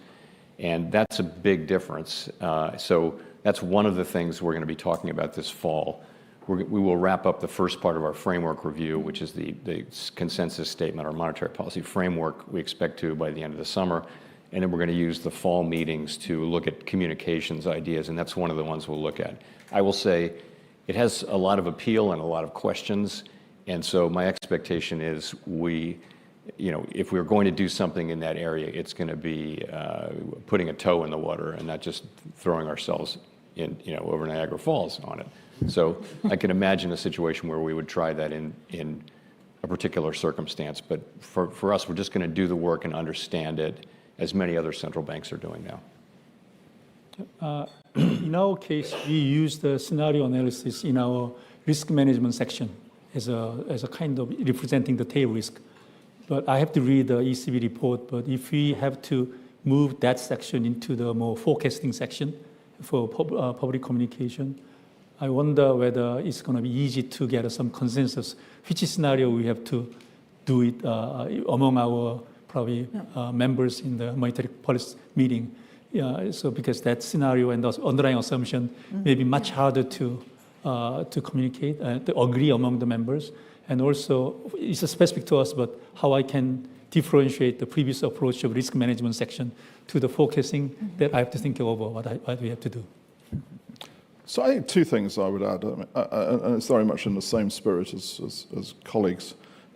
and that's a big difference. So that's one of the things we're going to be talking about this fall. We will wrap up the first part of our framework review, which is the consensus statement, our monetary policy framework, we expect to by the end of the summer. And then we're going to use the fall meetings to look at communications ideas, and that's one of the ones we'll look at. I will say it has a lot of appeal and a lot of questions, and so my expectation is if we're going to do something in that area, it's going to be putting a toe in the water and not just throwing ourselves over Niagara Falls on it. So I can imagine a situation where we would try that in a particular circumstance, but for us, we're just going to do the work and understand it, as many other central banks are doing now. In our case, we use the scenario analysis in our risk management section as a kind of representing the tail risk. But I have to read the ECB report, but if we have to move that section into the more forecasting section for public communication, I wonder whether it's going to be easy to get some consensus, which scenario we have to do it among our probably members in the monetary policy meeting. So because that scenario and the underlying assumption may be much harder to communicate, to agree among the members. And also, it's specific to us, but how I can differentiate the previous approach of risk management section to the focusing that I have to think over what we have to do. So I think 2 things I would add, and it's very much in the same spirit as colleagues.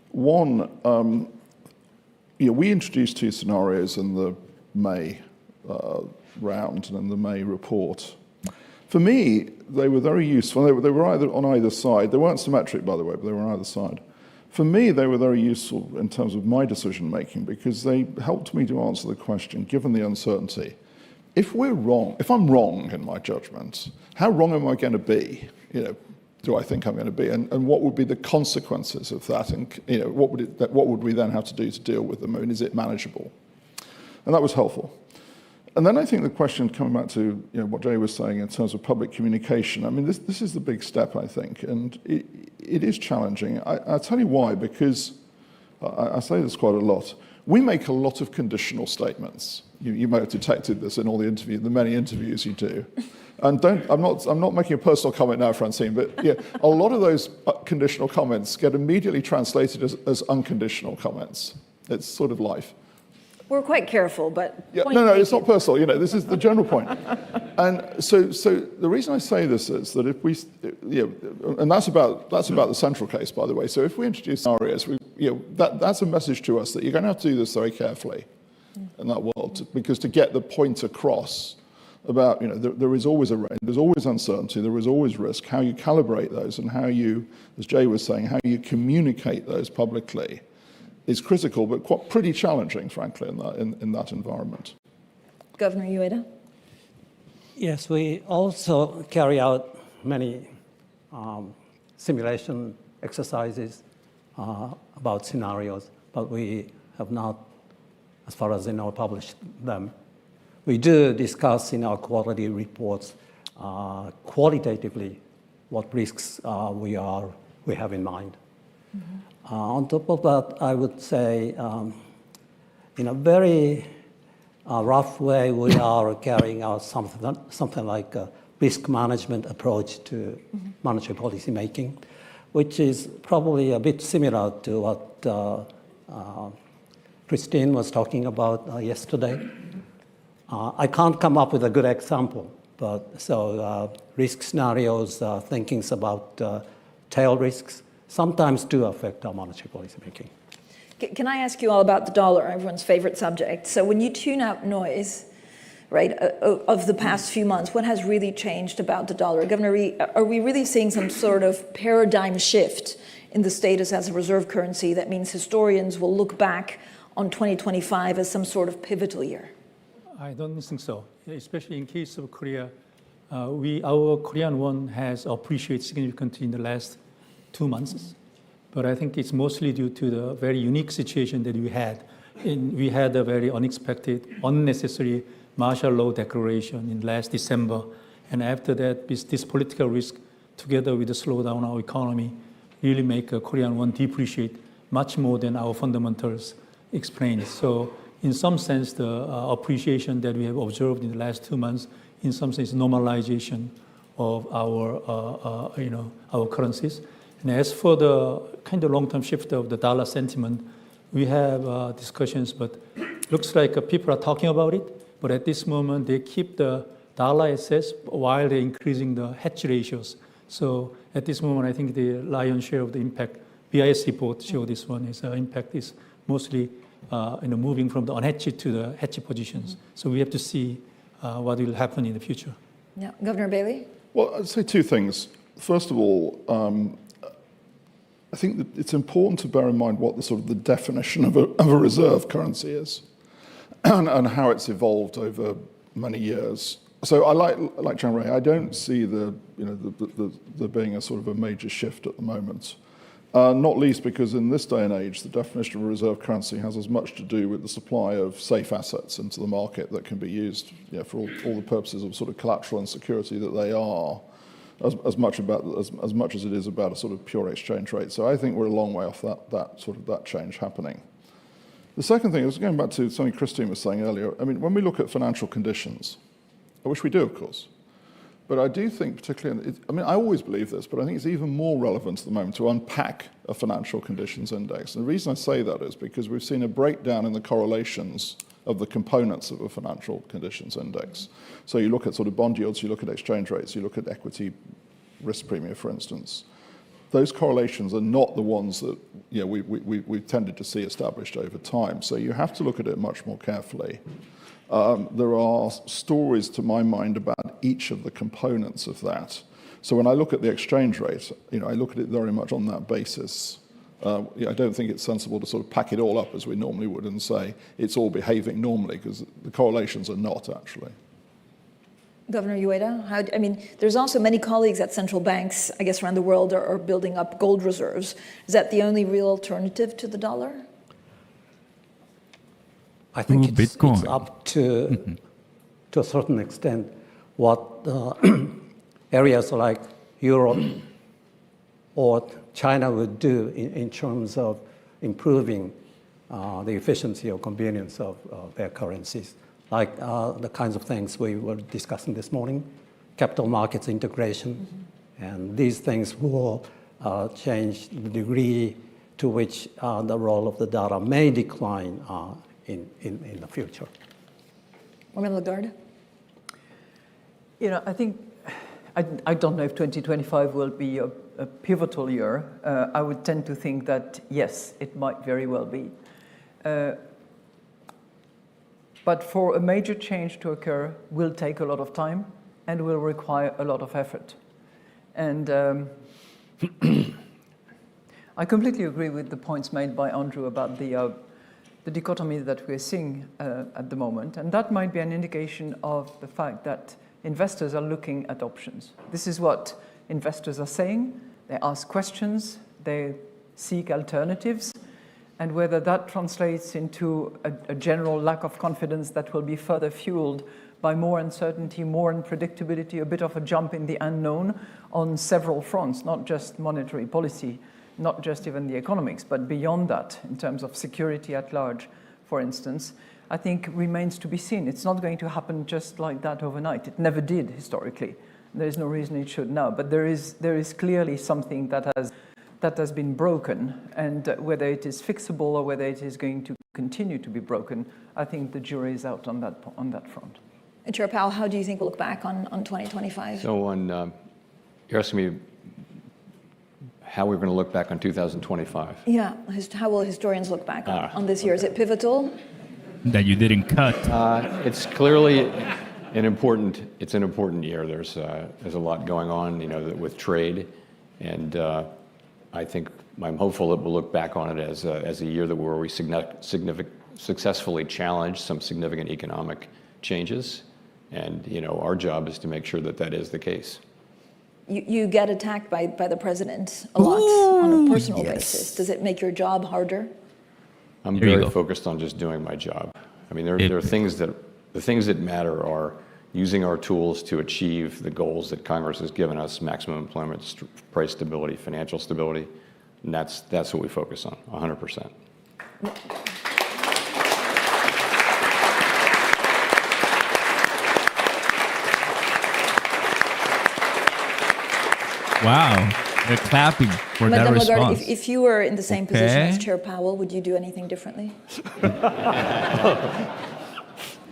One, we introduced 2 scenarios in the May round and in the May report. For me, they were very useful. They were either on either side. They weren't symmetric, by the way, but they were on either side. For me, they were very useful in terms of my decision making because they helped me to answer the question, given the uncertainty. If I'm wrong in my judgment, how wrong am I going to be? Do I think I'm going to be? And what would be the consequences of that? And what would we then have to do to deal with them? I mean, is it manageable? And that was helpful. And then I think the question, coming back to what Jay was saying in terms of public communication, I mean, this is the big step, I think, and it is challenging. I'll tell you why, because I say this quite a lot. We make a lot of conditional statements. You may have detected this in all the many interviews you do. And I'm not making a personal comment now, Francine, but a lot of those conditional comments get immediately translated as unconditional comments. It's sort of life. We're quite careful, but no, it's not personal. This is the general point. And so the reason I say this is that if we, and that's about the central case, by the way. So if we introduce scenarios, that's a message to us that you're going to have to do this very carefully in that world, because to get the point across about there is always a range, there's always uncertainty, there is always risk. How you calibrate those and how you, as Jay was saying, how you communicate those publicly is critical, but pretty challenging, frankly, in that environment. Governor Ueda? Yes, we also carry out many simulation exercises about scenarios, but we have not, as far as I know, published them. We do discuss in our quality reports qualitatively what risks we have in mind. Mm-hmm. On top of that, I would say, in a very rough way, we are carrying out something like a risk management approach to monetary policy making, which is probably a bit similar to what Christine was talking about yesterday. I can't come up with a good example, but risk scenarios, thinkings about tail risks, sometimes do affect our monetary policy making. Can I ask you all about the dollar, everyone's favorite subject? So when you tune out noise, right, of the past few months, what has really changed about the dollar? Governor Rhee, are we really seeing some sort of paradigm shift in the status as a reserve currency that means historians will look back on 2025 as some sort of pivotal year? I don't think so, especially in case of Korea. Our Korean won has appreciated significantly in the last 2 months. But I think it's mostly due to the very unique situation that we had. We had a very unexpected, unnecessary martial law declaration in last December. And after that, this political risk, together with the slowdown of our economy, really make a Korean won depreciate much more than our fundamentals explain. So in some sense, the appreciation that we have observed in the last 2 months, in some sense, normalization of our currencies. And as for the kind of long-term shift of the dollar sentiment, we have discussions, but looks like people are talking about it. But at this moment, they keep the dollar assets while they're increasing the hedge ratios. So at this moment, I think the lion's share of the impact, BIS report show this one is impact is mostly moving from the unhedged to the hedged positions. So we have to see what will happen in the future. Yeah, Governor Bailey? Well, I'd say two things. First of all, I think that it's important to bear in mind what the definition of a reserve currency is and how it's evolved over many years. So I like John Ray. I don't see there being a sort of a major shift at the moment. Not least because in this day and age, the definition of a reserve currency has as much to do with the supply of safe assets into the market that can be used for all the purposes of sort of collateral and security that they are, as much as it is about a sort of pure exchange rate. So I think we're a long way off that change happening. The second thing is going back to something Christine was saying earlier. I mean, when we look at financial conditions, which we do, of course, but I do think particularly, I always believe this, but I think it's even more relevant at the moment to unpack a financial conditions index. And the reason I say that is because we've seen a breakdown in the correlations of the components of a financial conditions index. So you look at sort of bond yields, you look at exchange rates, you look at equity risk premium, for instance. Those correlations are not the ones that we've tended to see established over time. So you have to look at it much more carefully. There are stories, to my mind, about each of the components of that. So when I look at the exchange rate, I look at it very much on that basis. I don't think it's sensible to sort of pack it all up as we normally would and say it's all behaving normally, because the correlations are not actually. Governor Ueda, there's also many colleagues at central banks, I guess, around the world are building up gold reserves. Is that the only real alternative to the dollar? I think it's up to a certain extent, what areas like Europe or China would do in terms of improving the efficiency or convenience of their currencies, like the kinds of things we were discussing this morning, capital markets integration, and these things will change the degree to which the role of the dollar may decline in the future. Women Lagarde? I think, I don't know if 2025 will be a pivotal year. I would tend to think that, yes, it might very well be. But for a major change to occur will take a lot of time and will require a lot of effort. And I completely agree with the points made by Andrew about the dichotomy that we're seeing at the moment. And that might be an indication of the fact that investors are looking at options. This is what investors are saying. They ask questions. They seek alternatives, and whether that translates into a general lack of confidence that will be further fueled by more uncertainty, more unpredictability, a bit of a jump in the unknown on several fronts, not just monetary policy, not just even the economics, but beyond that, in terms of security at large, for instance, I think remains to be seen. It's not going to happen just like that overnight. It never did historically. There is no reason it should now, but there is clearly something that has been broken, and whether it is fixable or whether it is going to continue to be broken, I think the jury is out on that front. Chair Powell, how do you think we'll look back on 2025? So you're asking me how we're going to look back on 2025? Yeah, how will historians look back on this year? Is it pivotal? That you didn't cut. It's clearly an important year. There's a lot going on, with trade, and I think I'm hopeful that we'll look back on it as a year where we successfully challenged some significant economic changes, and our job is to make sure that is the case. You get attacked by the president a lot on a personal basis. Does it make your job harder? I'm very focused on just doing my job. I mean, there are things the things that matter are using our tools to achieve the goals that Congress has given us: maximum employment, price stability, financial stability, and that's what we focus on, 100%. Wow, they're clapping for that Madame response. Lagarde, if you were in the same position as Chair Powell, would you do anything differently?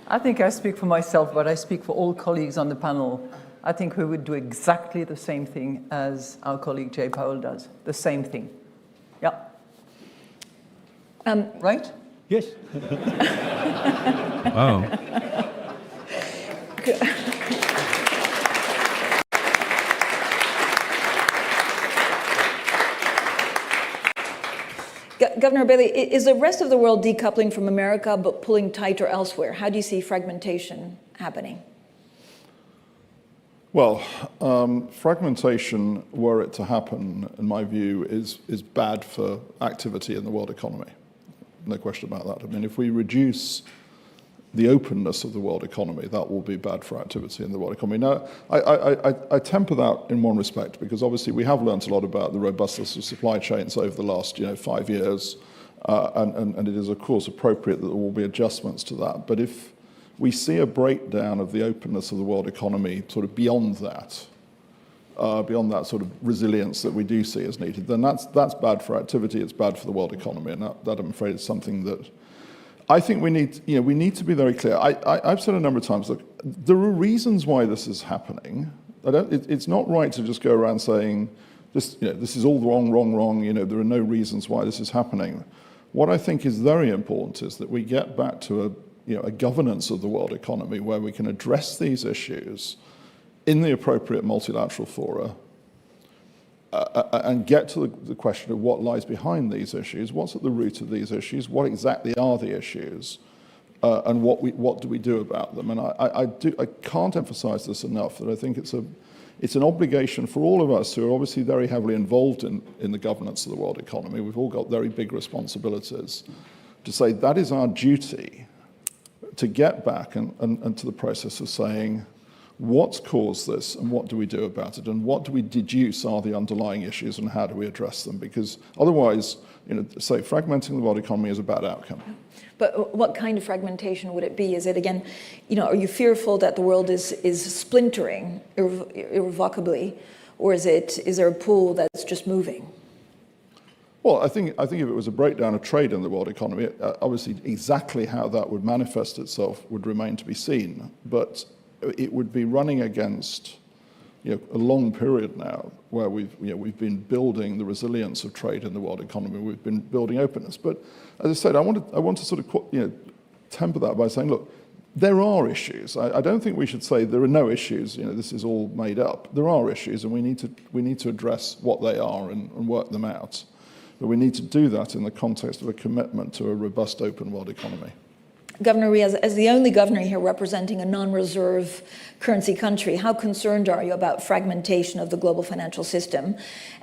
I think I speak for myself, but I speak for all colleagues on the panel. I think we would do exactly the same thing as our colleague Jay Powell does. The same thing. Yeah. Right? Yes. Oh. Governor Bailey, is the rest of the world decoupling from America but pulling tighter elsewhere? How do you see fragmentation happening? Well, fragmentation, were it to happen, in my view, is bad for activity in the world economy. No question about that. I mean, if we reduce the openness of the world economy, that will be bad for activity in the world economy. Now, I temper that in one respect, because obviously we have learned a lot about the robustness of supply chains over the last 5 years, and it is, of course, appropriate that there will be adjustments to that. But if we see a breakdown of the openness of the world economy sort of beyond that sort of resilience that we do see as needed, then that's bad for activity, it's bad for the world economy, and that I'm afraid is something that I think we need to be very clear. I've said a number of times, look, there are reasons why this is happening. It's not right to just go around saying, this is all wrong, there are no reasons why this is happening. What I think is very important is that we get back to a governance of the world economy where we can address these issues in the appropriate multilateral fora, and get to the question of what lies behind these issues, what's at the root of these issues, what exactly are the issues, and what do we do about them. And I can't emphasize this enough, that I think it's an obligation for all of us who are obviously very heavily involved in the governance of the world economy. We've all got very big responsibilities, to say that is our duty, to get back and to the process of saying, what's caused this and what do we do about it, and what do we deduce are the underlying issues and how do we address them? Because otherwise, say fragmenting the world economy is a bad outcome. But what kind of fragmentation would it be? Is it, again, are you fearful that the world is splintering irrevocably, or is there a pool that's just moving? Well, I think if it was a breakdown of trade in the world economy, obviously exactly how that would manifest itself would remain to be seen. But it would be running against a long period now where we've been building the resilience of trade in the world economy. We've been building openness. But as I said, I want to sort of temper that by saying, look, there are issues. I don't think we should say there are no issues. This is all made up. There are issues, and we need to address what they are and work them out. But we need to do that in the context of a commitment to a robust, open world economy. Governor Rhee, as the only governor here representing a non-reserve currency country, how concerned are you about fragmentation of the global financial system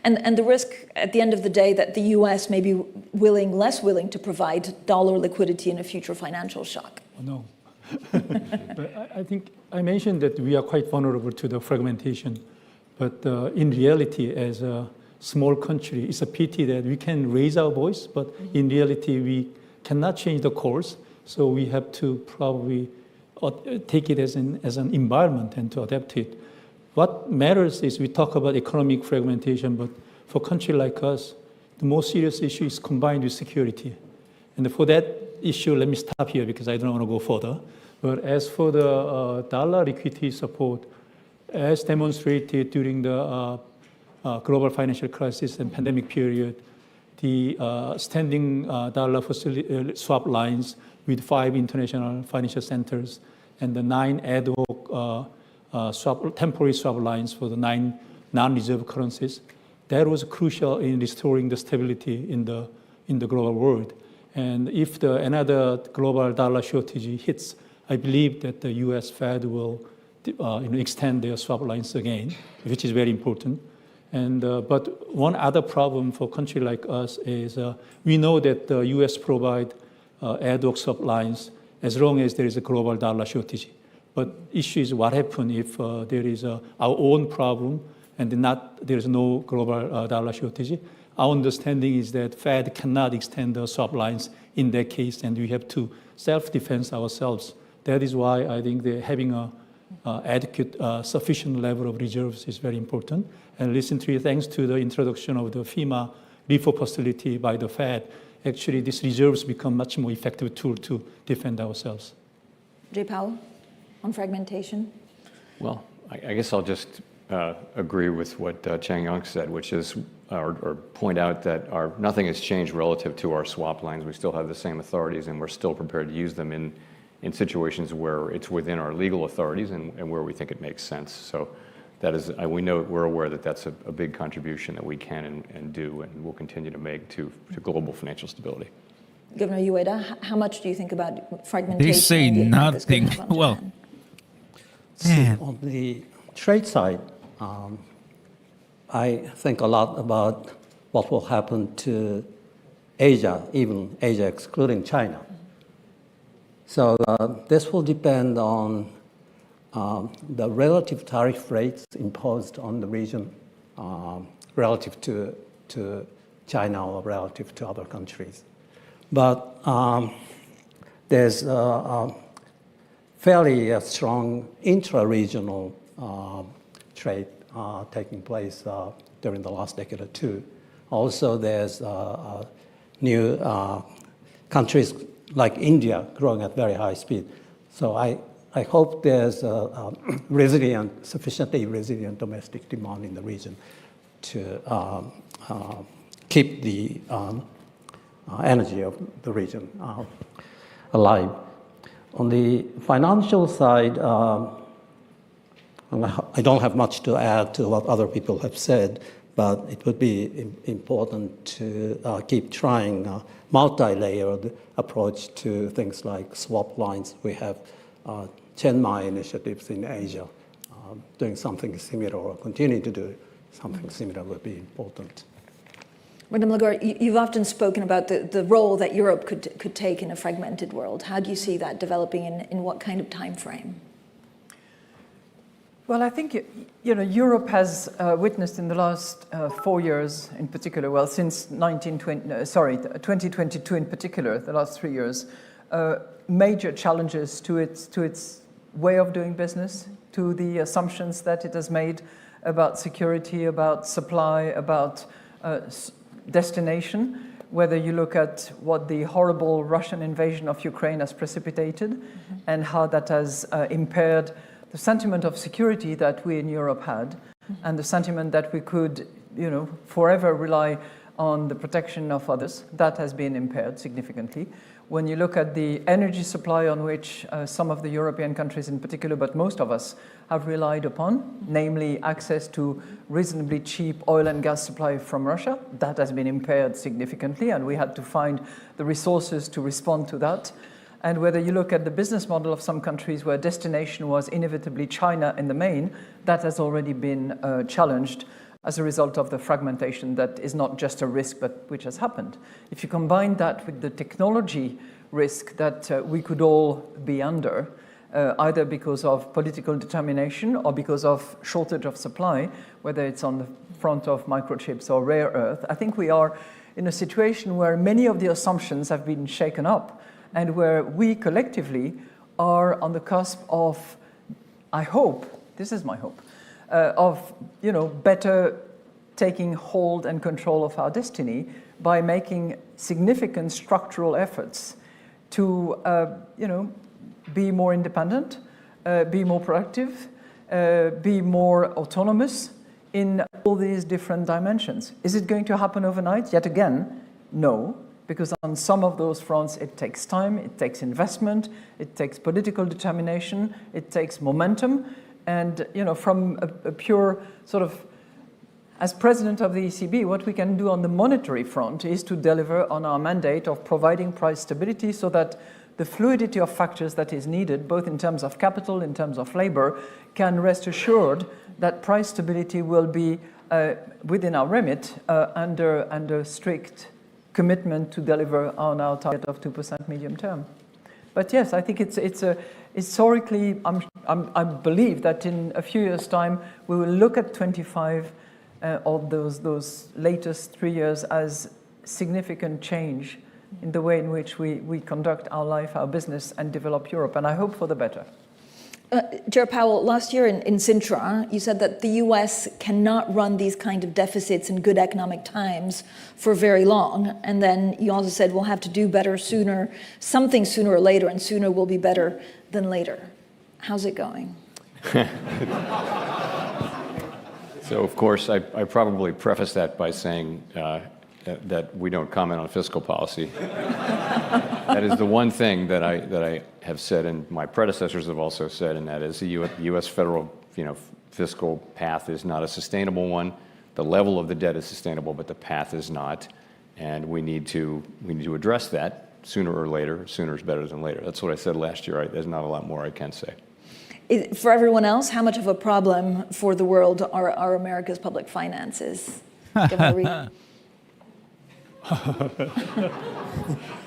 and the risk at the end of the day that the US may be less willing to provide dollar liquidity in a future financial shock? No. But I think I mentioned that we are quite vulnerable to the fragmentation. But in reality, as a small country, it's a pity that we can raise our voice, but in reality, we cannot change the course. So we have to probably take it as an environment and to adapt to it. What matters is we talk about economic fragmentation, but for a country like us, the most serious issue is combined with security. And for that issue, let me stop here because I don't want to go further. But as for the dollar liquidity support, as demonstrated during the global financial crisis and pandemic period, the standing dollar swap lines with 5 international financial centers and the 9 ad hoc temporary swap lines for the 9 non-reserve currencies, that was crucial in restoring the stability in the global world. And if another global dollar shortage hits, I believe that the U.S. Fed will extend their swap lines again, which is very important. And but one other problem for a country like us is we know that the U.S. provide ad hoc swap lines as long as there is a global dollar shortage. But issue is what happens if there is our own problem and there is no global dollar shortage. Our understanding is that Fed cannot extend the swap lines in that case, and we have to self-defense ourselves. That is why I think having a adequate, sufficient level of reserves is very important. And recently, thanks to the introduction of the FEMA repo facility by the Fed, actually these reserves become much more effective tool to defend ourselves. Jay Powell, on fragmentation? Well, I guess I'll just agree with what Chang Yang said, which is, or point out that nothing has changed relative to our swap lines. We still have the same authorities, and we're still prepared to use them in situations where it's within our legal authorities and where we think it makes sense. So that is, we're aware that that's a big contribution that we can and do and will continue to make to global financial stability. Governor Ueda, how much do you think about fragmentation? They say nothing. Well, man. On the trade side, I think a lot about what will happen to Asia, even Asia excluding China. So this will depend on the relative tariff rates imposed on the region relative to China or relative to other countries. But there's a fairly strong intra-regional trade taking place during the last decade or two. Also, there's new countries like India growing at very high speed. So I hope there's a sufficiently resilient domestic demand in the region to keep the energy of the region alive. On the financial side, I don't have much to add to what other people have said, but it would be important to keep trying a multi-layered approach to things like swap lines. We have Chiang initiatives in Asia. Doing something similar or continuing to do something similar would be important. Madame Lagarde, you've often spoken about the role that Europe could take in a fragmented world. How do you see that developing in what kind of time frame? Well, I think Europe has witnessed in the last 4 years, in particular, well, since 2022 in particular, the last 3 years, major challenges to its way of doing business, to the assumptions that it has made about security, about supply, about destination. Whether you look at what the horrible Russian invasion of Ukraine has precipitated and how that has impaired the sentiment of security that we in Europe had, and the sentiment that we could, forever rely on the protection of others, that has been impaired significantly. When you look at the energy supply on which some of the European countries in particular, but most of us, have relied upon, namely access to reasonably cheap oil and gas supply from Russia, that has been impaired significantly, and we had to find the resources to respond to that. And whether you look at the business model of some countries where destination was inevitably China in the main, that has already been challenged as a result of the fragmentation that is not just a risk, but which has happened. If you combine that with the technology risk that we could all be under, either because of political determination or because of shortage of supply, whether it's on the front of microchips or rare earth, I think we are in a situation where many of the assumptions have been shaken up and where we collectively are on the cusp of, I hope, this is my hope, of better taking hold and control of our destiny by making significant structural efforts to be more independent, be more productive, be more autonomous in all these different dimensions. Is it going to happen overnight? Yet again, no, because on some of those fronts it takes time, it takes investment, it takes political determination, it takes momentum, and from a pure sort of, as president of the ECB, what we can do on the monetary front is to deliver on our mandate of providing price stability so that the fluidity of factors that is needed, both in terms of capital, in terms of labor, can rest assured that price stability will be within our remit under strict commitment to deliver on our target of 2% medium term. But yes, I think it's historically, I believe that in a few years' time, we will look at 25 of those latest 3 years as significant change in the way in which we conduct our life, our business, and develop Europe, and I hope for the better. Chair Powell, last year in Sintra, you said that the US cannot run these kind of deficits in good economic times for very long, and then you also said we'll have to do better sooner, something sooner or later, and sooner will be better than later. How's it going? So, of course, I probably preface that by saying that we don't comment on fiscal policy. That is the one thing that I have said, and my predecessors have also said, and that is the U.S. federal fiscal path is not a sustainable one. The level of the debt is sustainable, but the path is not, and we need to address that sooner or later. Sooner is better than later. That's what I said last year. There's not a lot more I can say. For everyone else, how much of a problem for the world are America's public finances?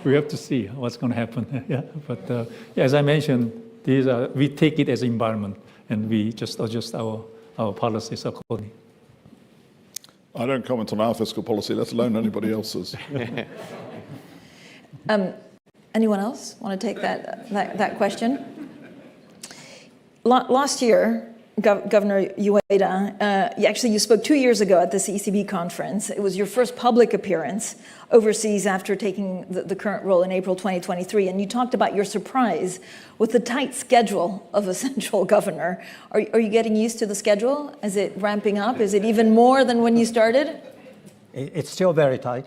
We have to see what's going to happen. Yeah, but as I mentioned, we take it as environment, and we just adjust our policies accordingly. I don't comment on our fiscal policy, let alone anybody else's. Anyone else want to take that question? Last year, Governor Ueda, you spoke 2 years ago at this ECB conference. It was your first public appearance overseas after taking the current role in April 2023, and you talked about your surprise with the tight schedule of a central governor. Are you getting used to the schedule? Is it ramping up? Is it even more than when you started? It's still very tight.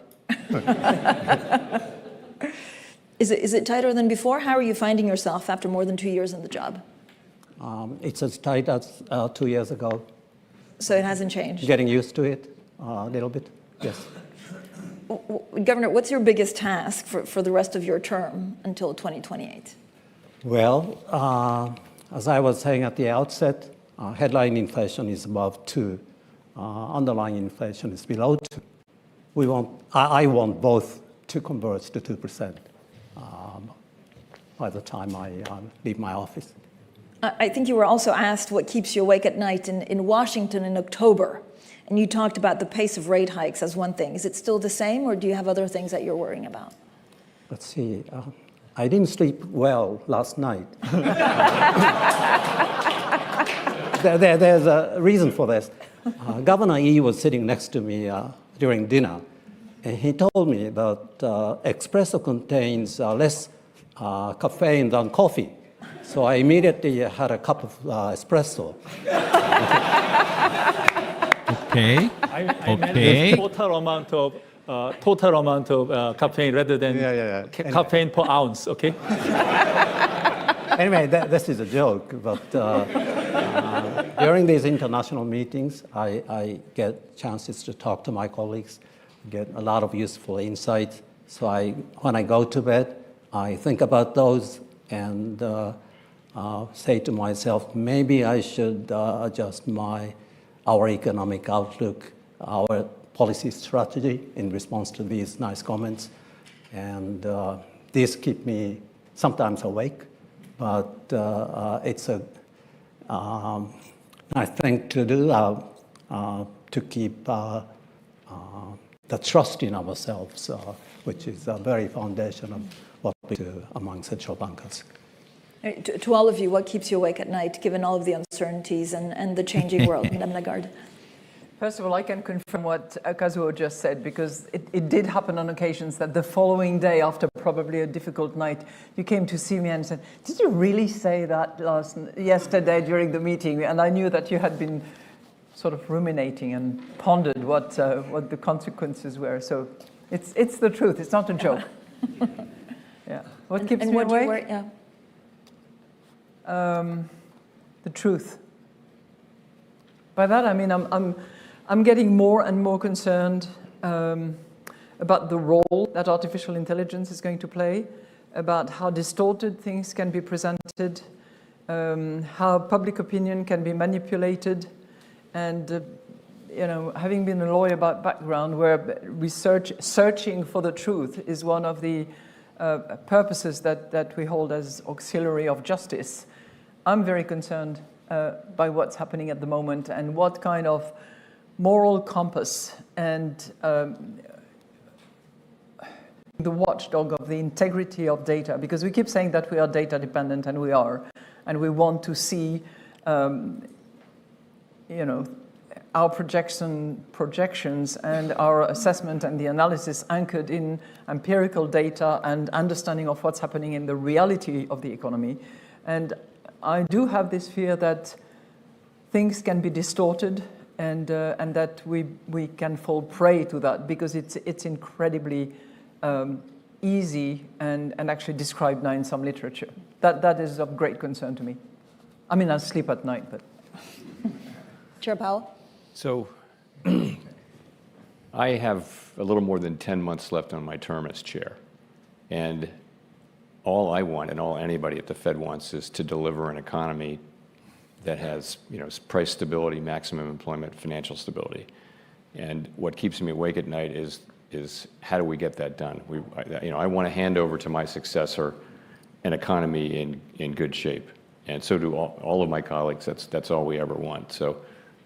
Is it tighter than before? How are you finding yourself after more than 2 years in the job? It's as tight as 2 years ago. So it hasn't changed? Getting used to it a little bit, yes. Governor, what's your biggest task for the rest of your term until 2028? Well, as I was saying at the outset, headline inflation is above 2. Underlying inflation is below 2. I want both to converge to 2% by the time I leave my office. I think you were also asked what keeps you awake at night in Washington in October, and you talked about the pace of rate hikes as one thing. Is it still the same, or do you have other things that you're worrying about? Let's see. I didn't sleep well last night. There's a reason for this. Governor Yi was sitting next to me during dinner, and he told me that espresso contains less caffeine than coffee. So I immediately had a cup of espresso. Okay. I meant total amount of caffeine rather than caffeine per ounce. Okay. Anyway, this is a joke, but during these international meetings, I get chances to talk to my colleagues, get a lot of useful insights. So when I go to bed, I think about those and say to myself, maybe I should adjust our economic outlook, our policy strategy in response to these nice comments. And these keep me sometimes awake, but it's a nice thing to do to keep the trust in ourselves, which is the very foundation of what we do among central bankers. To all of you, what keeps you awake at night, given all of the uncertainties and the changing world? Madame Lagarde. First of all, I can confirm what Kazuo just said, because it did happen on occasions that the following day, after probably a difficult night, you came to see me and said, "Did you really say that yesterday during the meeting?" And I knew that you had been sort of ruminating and pondered what the consequences were. So it's the truth. It's not a joke. Yeah. What keeps me awake? The truth. By that I mean I'm getting more and more concerned about the role that artificial intelligence is going to play, about how distorted things can be presented, how public opinion can be manipulated, and having been a lawyer by background, where searching for the truth is one of the purposes that we hold as auxiliary of justice. I'm very concerned by what's happening at the moment and what kind of moral compass and the watchdog of the integrity of data, because we keep saying that we are data dependent, and we are, and we want to see our projections and our assessment and the analysis anchored in empirical data and understanding of what's happening in the reality of the economy. And I do have this fear that things can be distorted and that we can fall prey to that, because it's incredibly easy and actually described now in some literature. That is of great concern to me. I mean, I sleep at night, but... Chair Powell? So I have a little more than 10 months left on my term as chair. And all I want, and all anybody at the Fed wants, is to deliver an economy that has, price stability, maximum employment, financial stability. And what keeps me awake at night is how do we get that done? I want to hand over to my successor an economy in good shape, and so do all of my colleagues. That's all we ever want. So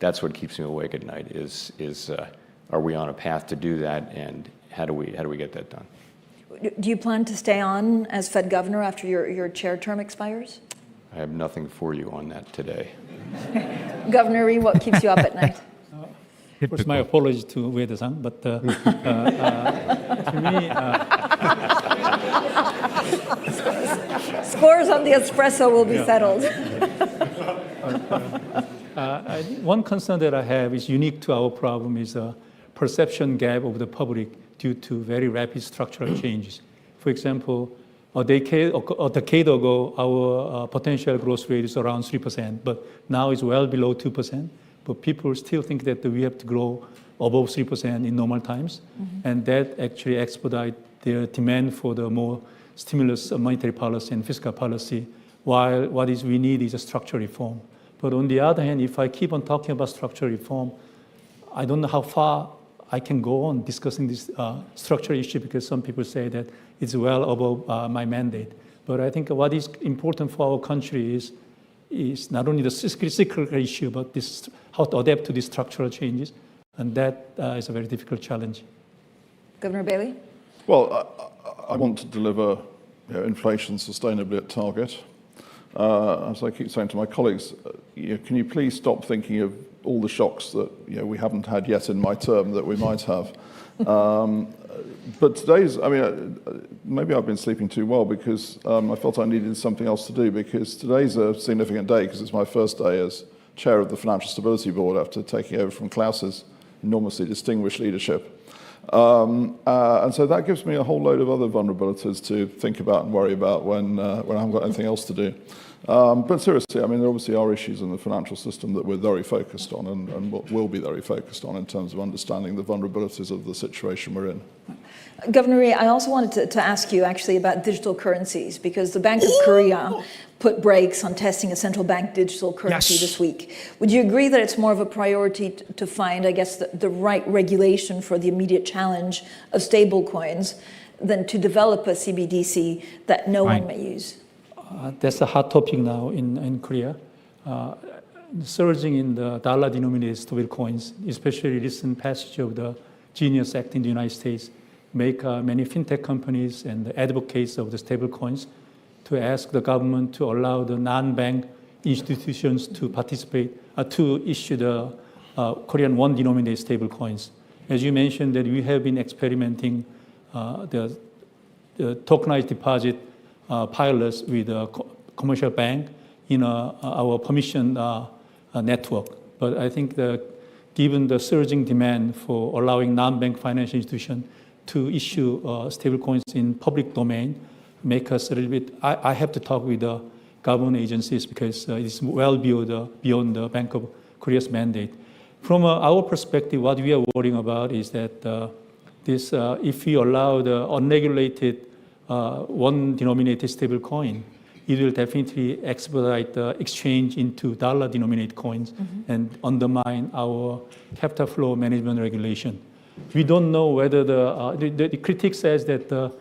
that's what keeps me awake at night. Is are we on a path to do that, and how do we get that done? Do you plan to stay on as Fed governor after your chair term expires? I have nothing for you on that today. Governor Rhee, what keeps you up at night? First, my apology to Ueda-san, but to me... Scores on the espresso will be settled. One concern that I have is unique to our problem is a perception gap of the public due to very rapid structural changes. For example, a decade ago, our potential growth rate is around 3%, but now it's well below 2%. But people still think that we have to grow above 3% in normal times, and that actually expedites their demand for the more stimulus monetary policy and fiscal policy, while what we need is a structural reform. But on the other hand, if I keep on talking about structural reform, I don't know how far I can go on discussing this structural issue, because some people say that it's well above my mandate. But I think what is important for our country is not only the cyclical issue, but how to adapt to these structural changes. And that is a very difficult challenge. Governor Bailey? Well, I want to deliver inflation sustainably at target. As I keep saying to my colleagues, can you please stop thinking of all the shocks that we haven't had yet in my term that we might have. But today's, maybe I've been sleeping too well, because I felt I needed something else to do, because today's a significant day, because it's my first day as chair of the Financial Stability Board after taking over from Klaus's enormously distinguished leadership. And so that gives me a whole load of other vulnerabilities to think about and worry about when I haven't got anything else to do. But seriously, I mean, there obviously are issues in the financial system that we're very focused on and will be very focused on in terms of understanding the vulnerabilities of the situation we're in. Governor Rhee, I also wanted to ask you actually about digital currencies, because the Bank of Korea put brakes on testing a central bank digital currency this week. Would you agree that it's more of a priority to find, I guess, the right regulation for the immediate challenge of stable coins than to develop a CBDC that no one may use? That's a hot topic now in Korea. Surging in the dollar-denominated stable coins, especially recent passage of the Genius Act in the United States, make many fintech companies and the advocates of the stable coins to ask the government to allow the non-bank institutions to participate, to issue the Korean won-denominated stable coins. As you mentioned, that we have been experimenting the tokenized deposit pilots with a commercial bank in our permission network. But I think that given the surging demand for allowing non-bank financial institutions to issue stablecoins in public domain, make us a little bit, I have to talk with the government agencies because it's well beyond the Bank of Korea's mandate. From our perspective, what we are worrying about is that if we allow the unregulated won-denominated stablecoin, it will definitely expedite the exchange into dollar-denominated coins and undermine our capital flow management regulation. We don't know whether the critic says that the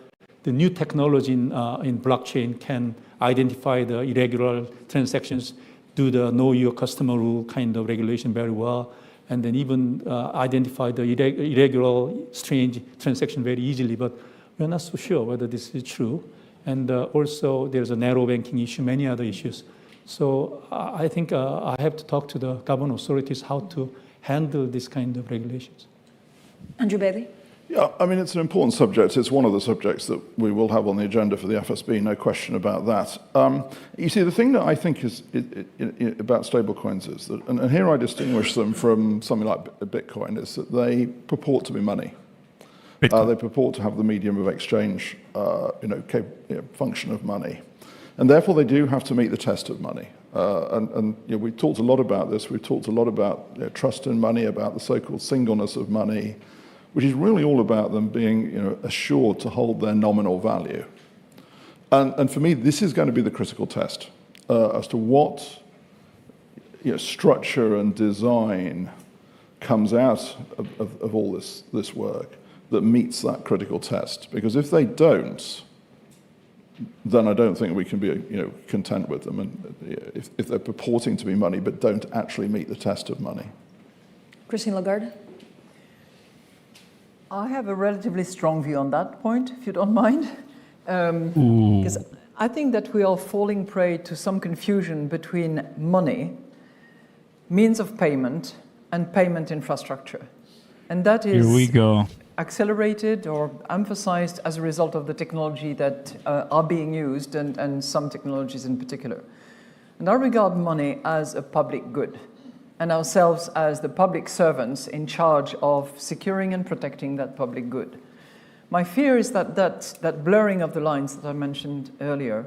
new technology in blockchain can identify the irregular transactions, do the know your customer rule kind of regulation very well, and then even identify the irregular, strange transaction very easily. But we're not so sure whether this is true. And also there's a narrow banking issue, many other issues. So I think I have to talk to the government authorities how to handle this kind of regulations. Andrew Bailey? Yeah, I mean, it's an important subject. It's one of the subjects that we will have on the agenda for the FSB, no question about that. You see, the thing that I think is about stablecoins is that, and here I distinguish them from something like Bitcoin, is that they purport to be money. They purport to have the medium of exchange, function of money. And therefore, they do have to meet the test of money. We talked a lot about this. We talked a lot about trust in money, about the so-called singleness of money, which is really all about them being assured to hold their nominal value. And for me, this is going to be the critical test as to what structure and design comes out of all this work that meets that critical test. Because if they don't, then I don't think we can be content with them. And if they're purporting to be money but don't actually meet the test of money. Christine Lagarde? I have a relatively strong view on that point, if you don't mind. Because I think that we are falling prey to some confusion between money, means of payment, and payment infrastructure. And that is Here we go. Accelerated or emphasized as a result of the technology that are being used and some technologies in particular. And I regard money as a public good and ourselves as the public servants in charge of securing and protecting that public good. My fear is that blurring of the lines that I mentioned earlier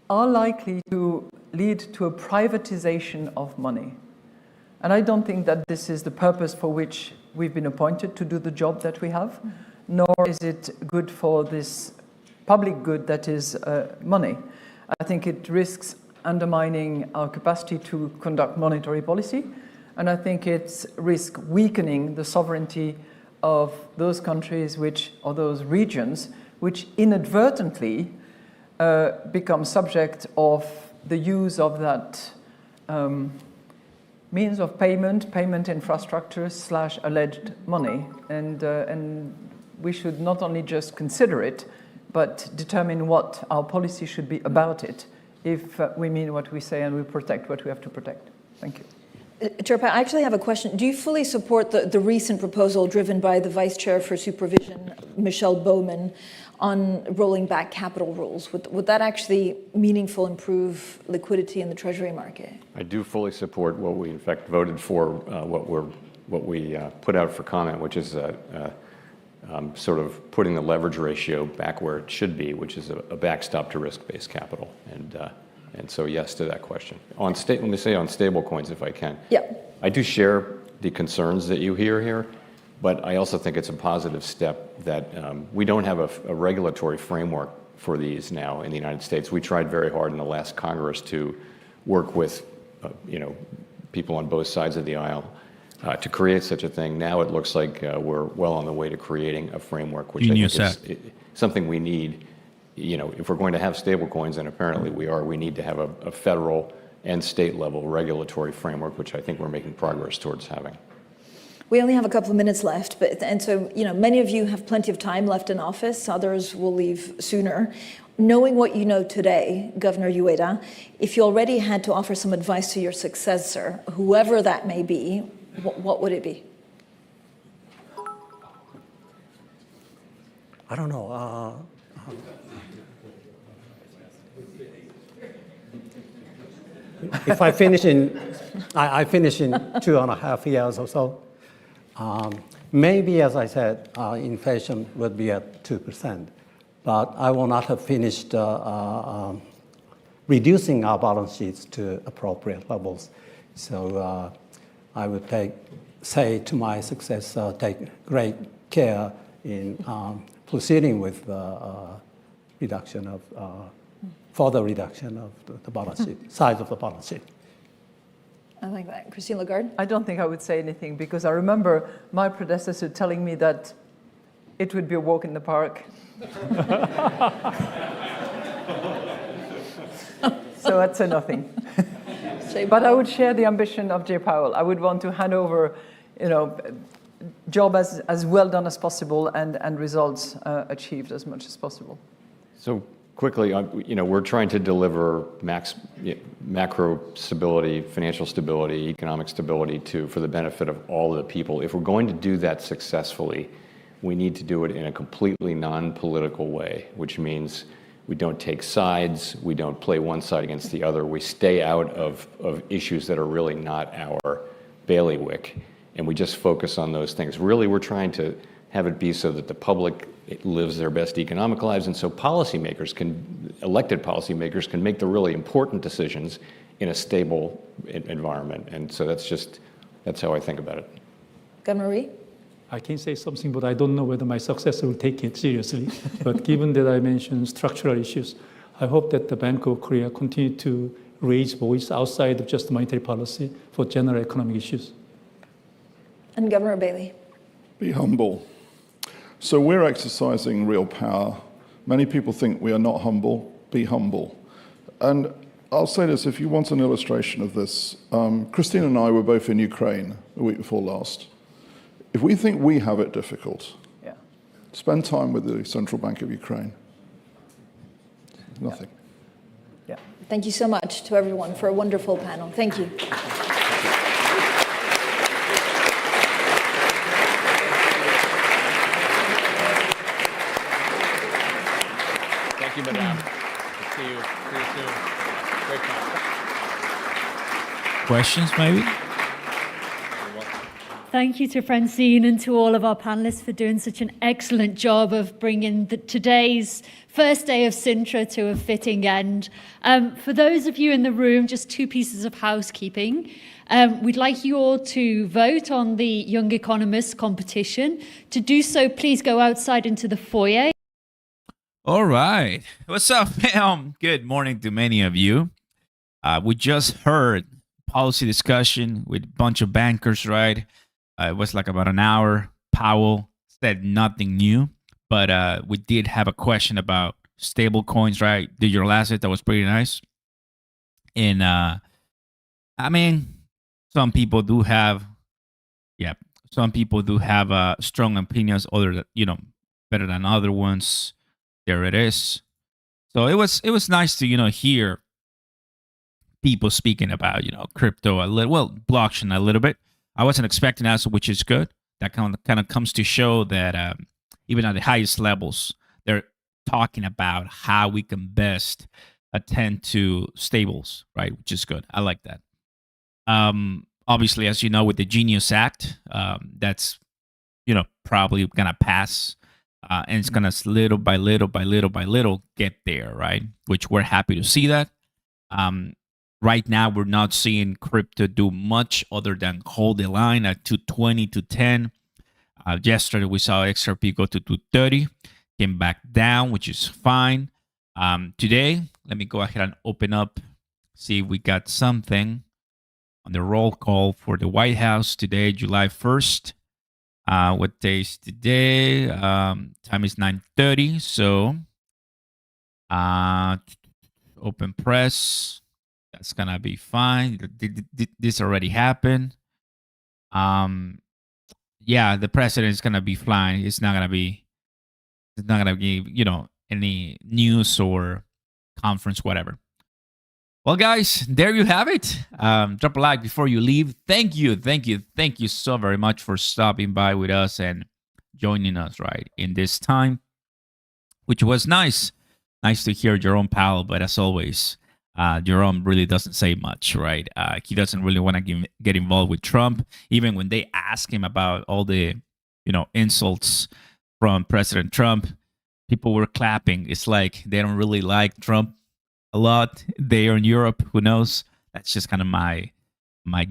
are likely to lead to a privatization of money. And I don't think that this is the purpose for which we've been appointed to do the job that we have, nor is it good for this public good that is money. I think it risks undermining our capacity to conduct monetary policy, and I think it risks weakening the sovereignty of those countries or those regions which inadvertently become subject of the use of that means of payment infrastructure / alleged money. And we should not only just consider it, but determine what our policy should be about it if we mean what we say and we protect what we have to protect. Thank you. Chair Powell, I actually have a question. Do you fully support the recent proposal driven by the Vice Chair for Supervision, Michelle Bowman, on rolling back capital rules? Would that actually meaningfully improve liquidity in the Treasury market? I do fully support what we, in fact, voted for, what we're put out for comment, which is sort of putting the leverage ratio back where it should be, which is a backstop to risk-based capital. And so yes to that question. Let me say on stable coins, if I can. Yeah. I do share the concerns that you hear here, but I also think it's a positive step that we don't have a regulatory framework for these now in the United States. We tried very hard in the last Congress to work with people on both sides of the aisle to create such a thing. Now it looks like we're well on the way to creating a framework, which I think is something we need. If we're going to have stable coins, and apparently we need to have a federal and state level regulatory framework, which I think we're making progress towards having. We only have a couple of minutes left, and so many of you have plenty of time left in office. Others will leave sooner. Knowing what you know today, Governor Ueda, if you already had to offer some advice to your successor, whoever that may be, what would it be? I don't know. If I finish in 2.5 years or so, maybe, as I said, inflation would be at 2%, but I will not have finished reducing our balance sheets to appropriate levels. So I would say to my successor, take great care in proceeding with further reduction of the balance sheet, size of the balance sheet. I like that. Christine Lagarde? I don't think I would say anything because I remember my predecessor telling me that it would be a walk in the park. So I'd say nothing. But I would share the ambition of Jay Powell. I would want to hand over, job as well done as possible and results achieved as much as possible. So quickly, we're trying to deliver macro stability, financial stability, economic stability for the benefit of all of the people. If we're going to do that successfully, we need to do it in a completely non-political way, which means we don't take sides, we don't play one side against the other, we stay out of issues that are really not our bailiwick, and we just focus on those things. Really, we're trying to have it be so that the public lives their best economic lives, and so elected policymakers can make the really important decisions in a stable environment. And so that's how I think about it. Governor Rhee? I can say something, but I don't know whether my successor will take it seriously. But given that I mentioned structural issues, I hope that the Bank of Korea continue to raise voice outside of just monetary policy for general economic issues. And Governor Bailey? Be humble. So we're exercising real power. Many people think we are not humble. Be humble. And I'll say this, if you want an illustration of this, Christine and I were both in Ukraine the week before last. If we think we have it difficult, spend time with the Central Bank of Ukraine. Nothing. Yeah. Thank you so much to everyone for a wonderful panel. Thank you. Thank you, madame. See you soon. Great talk. Questions, maybe? Thank you to Francine and to all of our panelists for doing such an excellent job of bringing today's first day of Sintra to a fitting end. For those of you in the room, just 2 pieces of housekeeping. We'd like you all to vote on the Young Economist competition. To do so, please go outside into the foyer. All right. What's up, fam? Good morning to many of you. We just heard policy discussion with a bunch of bankers, right? It was like about an hour. Powell said nothing new, but we did have a question about stable coins, right? Digital asset, that was pretty nice. And I mean, some people do have strong opinions, better than other ones. There it is. So it was nice to hear people speaking about crypto a little, well, blockchain a little bit. I wasn't expecting that, which is good. That kind of comes to show that even at the highest levels, they're talking about how we can best attend to stables, right? Which is good. I like that. obviously, as you know, with the Genius Act, that's probably gonna pass, and it's gonna little by little by little by little get there, right? Which we're happy to see that. Right now, we're not seeing crypto do much other than hold the line at 220 to 10. Yesterday, we saw XRP go to 230, came back down, which is fine. Today, let me go ahead and open up, see if we got something on the roll call for the White House today, July 1st. What day is today? Time is 9:30. So, open press. That's gonna be fine. This already happened. Yeah, the president is gonna be flying. It's not gonna be any news or conference, whatever. Well, guys, there you have it. Drop a like before you leave. Thank you so very much for stopping by with us and joining us right in this time, which was nice. Nice to hear Jerome Powell, but as always, Jerome really doesn't say much, right? He doesn't really want to get involved with Trump, even when they ask him about all the, insults from President Trump. People were clapping. It's like they don't really like Trump a lot. They are in Europe. Who knows? That's just kind of my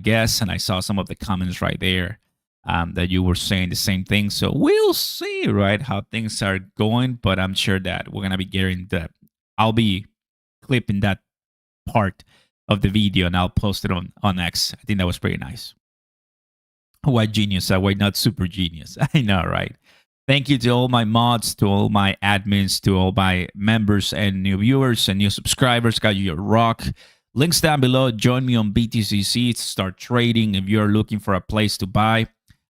guess. And I saw some of the comments right there that you were saying the same thing. So we'll see, right, how things are going. But I'm sure that we're gonna be getting that. I'll be clipping that part of the video and I'll post it on X. I think that was pretty nice. Why genius? Why not super genius? I know, right? Thank you to all my mods, to all my admins, to all my members and new viewers and new subscribers. Got you your rock. Links down below. Join me on BTCC to start trading. If you're looking for a place to buy,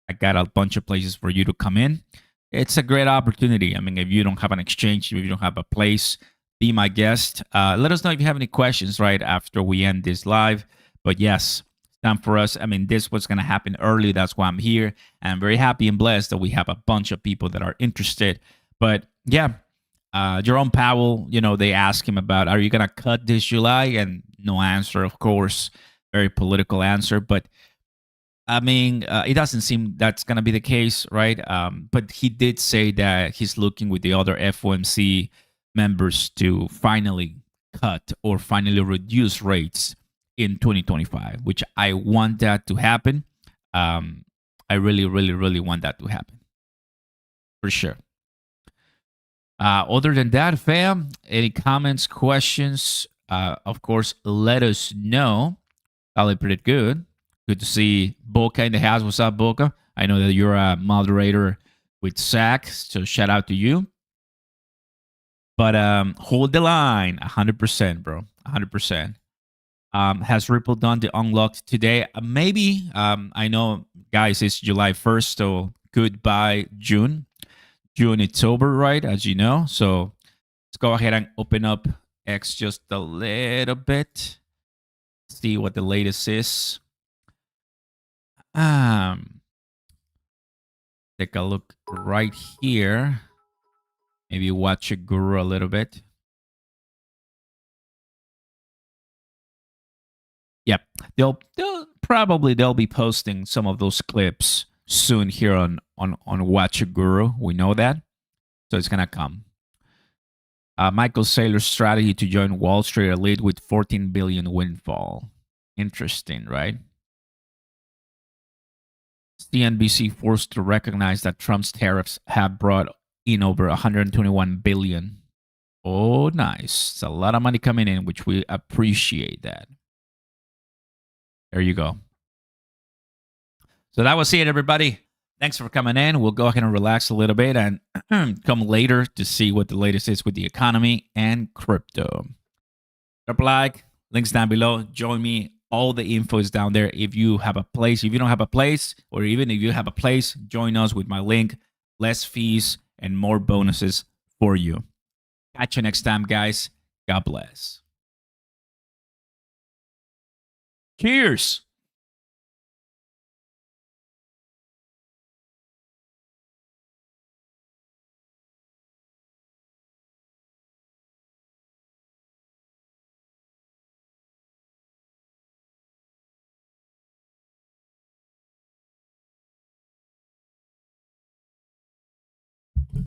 I got a bunch of places for you to come in. It's a great opportunity. I mean, if you don't have an exchange, if you don't have a place, be my guest. Let us know if you have any questions right after we end this live. But yes, time for us. I mean, this was going to happen early. That's why I'm here. And I'm very happy and blessed that we have a bunch of people that are interested. But yeah, Jerome Powell, they asked him about, are you going to cut this July? And no answer, of course. Very political answer. But I mean, it doesn't seem that's going to be the case, right? But he did say that he's looking with the other FOMC members to finally cut or finally reduce rates in 2025, which I want that to happen. I really, really, really want that to happen. For sure. Other than that, fam, any comments, questions? Of course, let us know. Probably pretty good. Good to see Boca in the house. What's up, Boca? I know that you're a moderator with SAC, so shout out to you. But hold the line, 100%, bro, 100%. Has Ripple done the unlocked today? Maybe. I know, guys, it's July 1st, so goodbye, June. June, it's over, right, as you know. So let's go ahead and open up X just a little bit. See what the latest is. Take a look right here. Maybe watch it grow a little bit. Yep, they'll be posting some of those clips soon here on Watch a Guru. We know that, so it's gonna come. Michael Saylor's strategy to join Wall Street elite with 14 billion windfall. Interesting, right? CNBC forced to recognize that Trump's tariffs have brought in over 121 billion. Oh, nice! It's a lot of money coming in, which we appreciate that. There you go. So that was it, everybody. Thanks for coming in. We'll go ahead and relax a little bit and come later to see what the latest is with the economy and crypto. Drop a like, links down below. Join me. All the info is down there. If you have a place, if you don't have a place, or even if you have a place, join us with my link. Less fees and more bonuses for you. Catch you next time, guys. God bless. Cheers.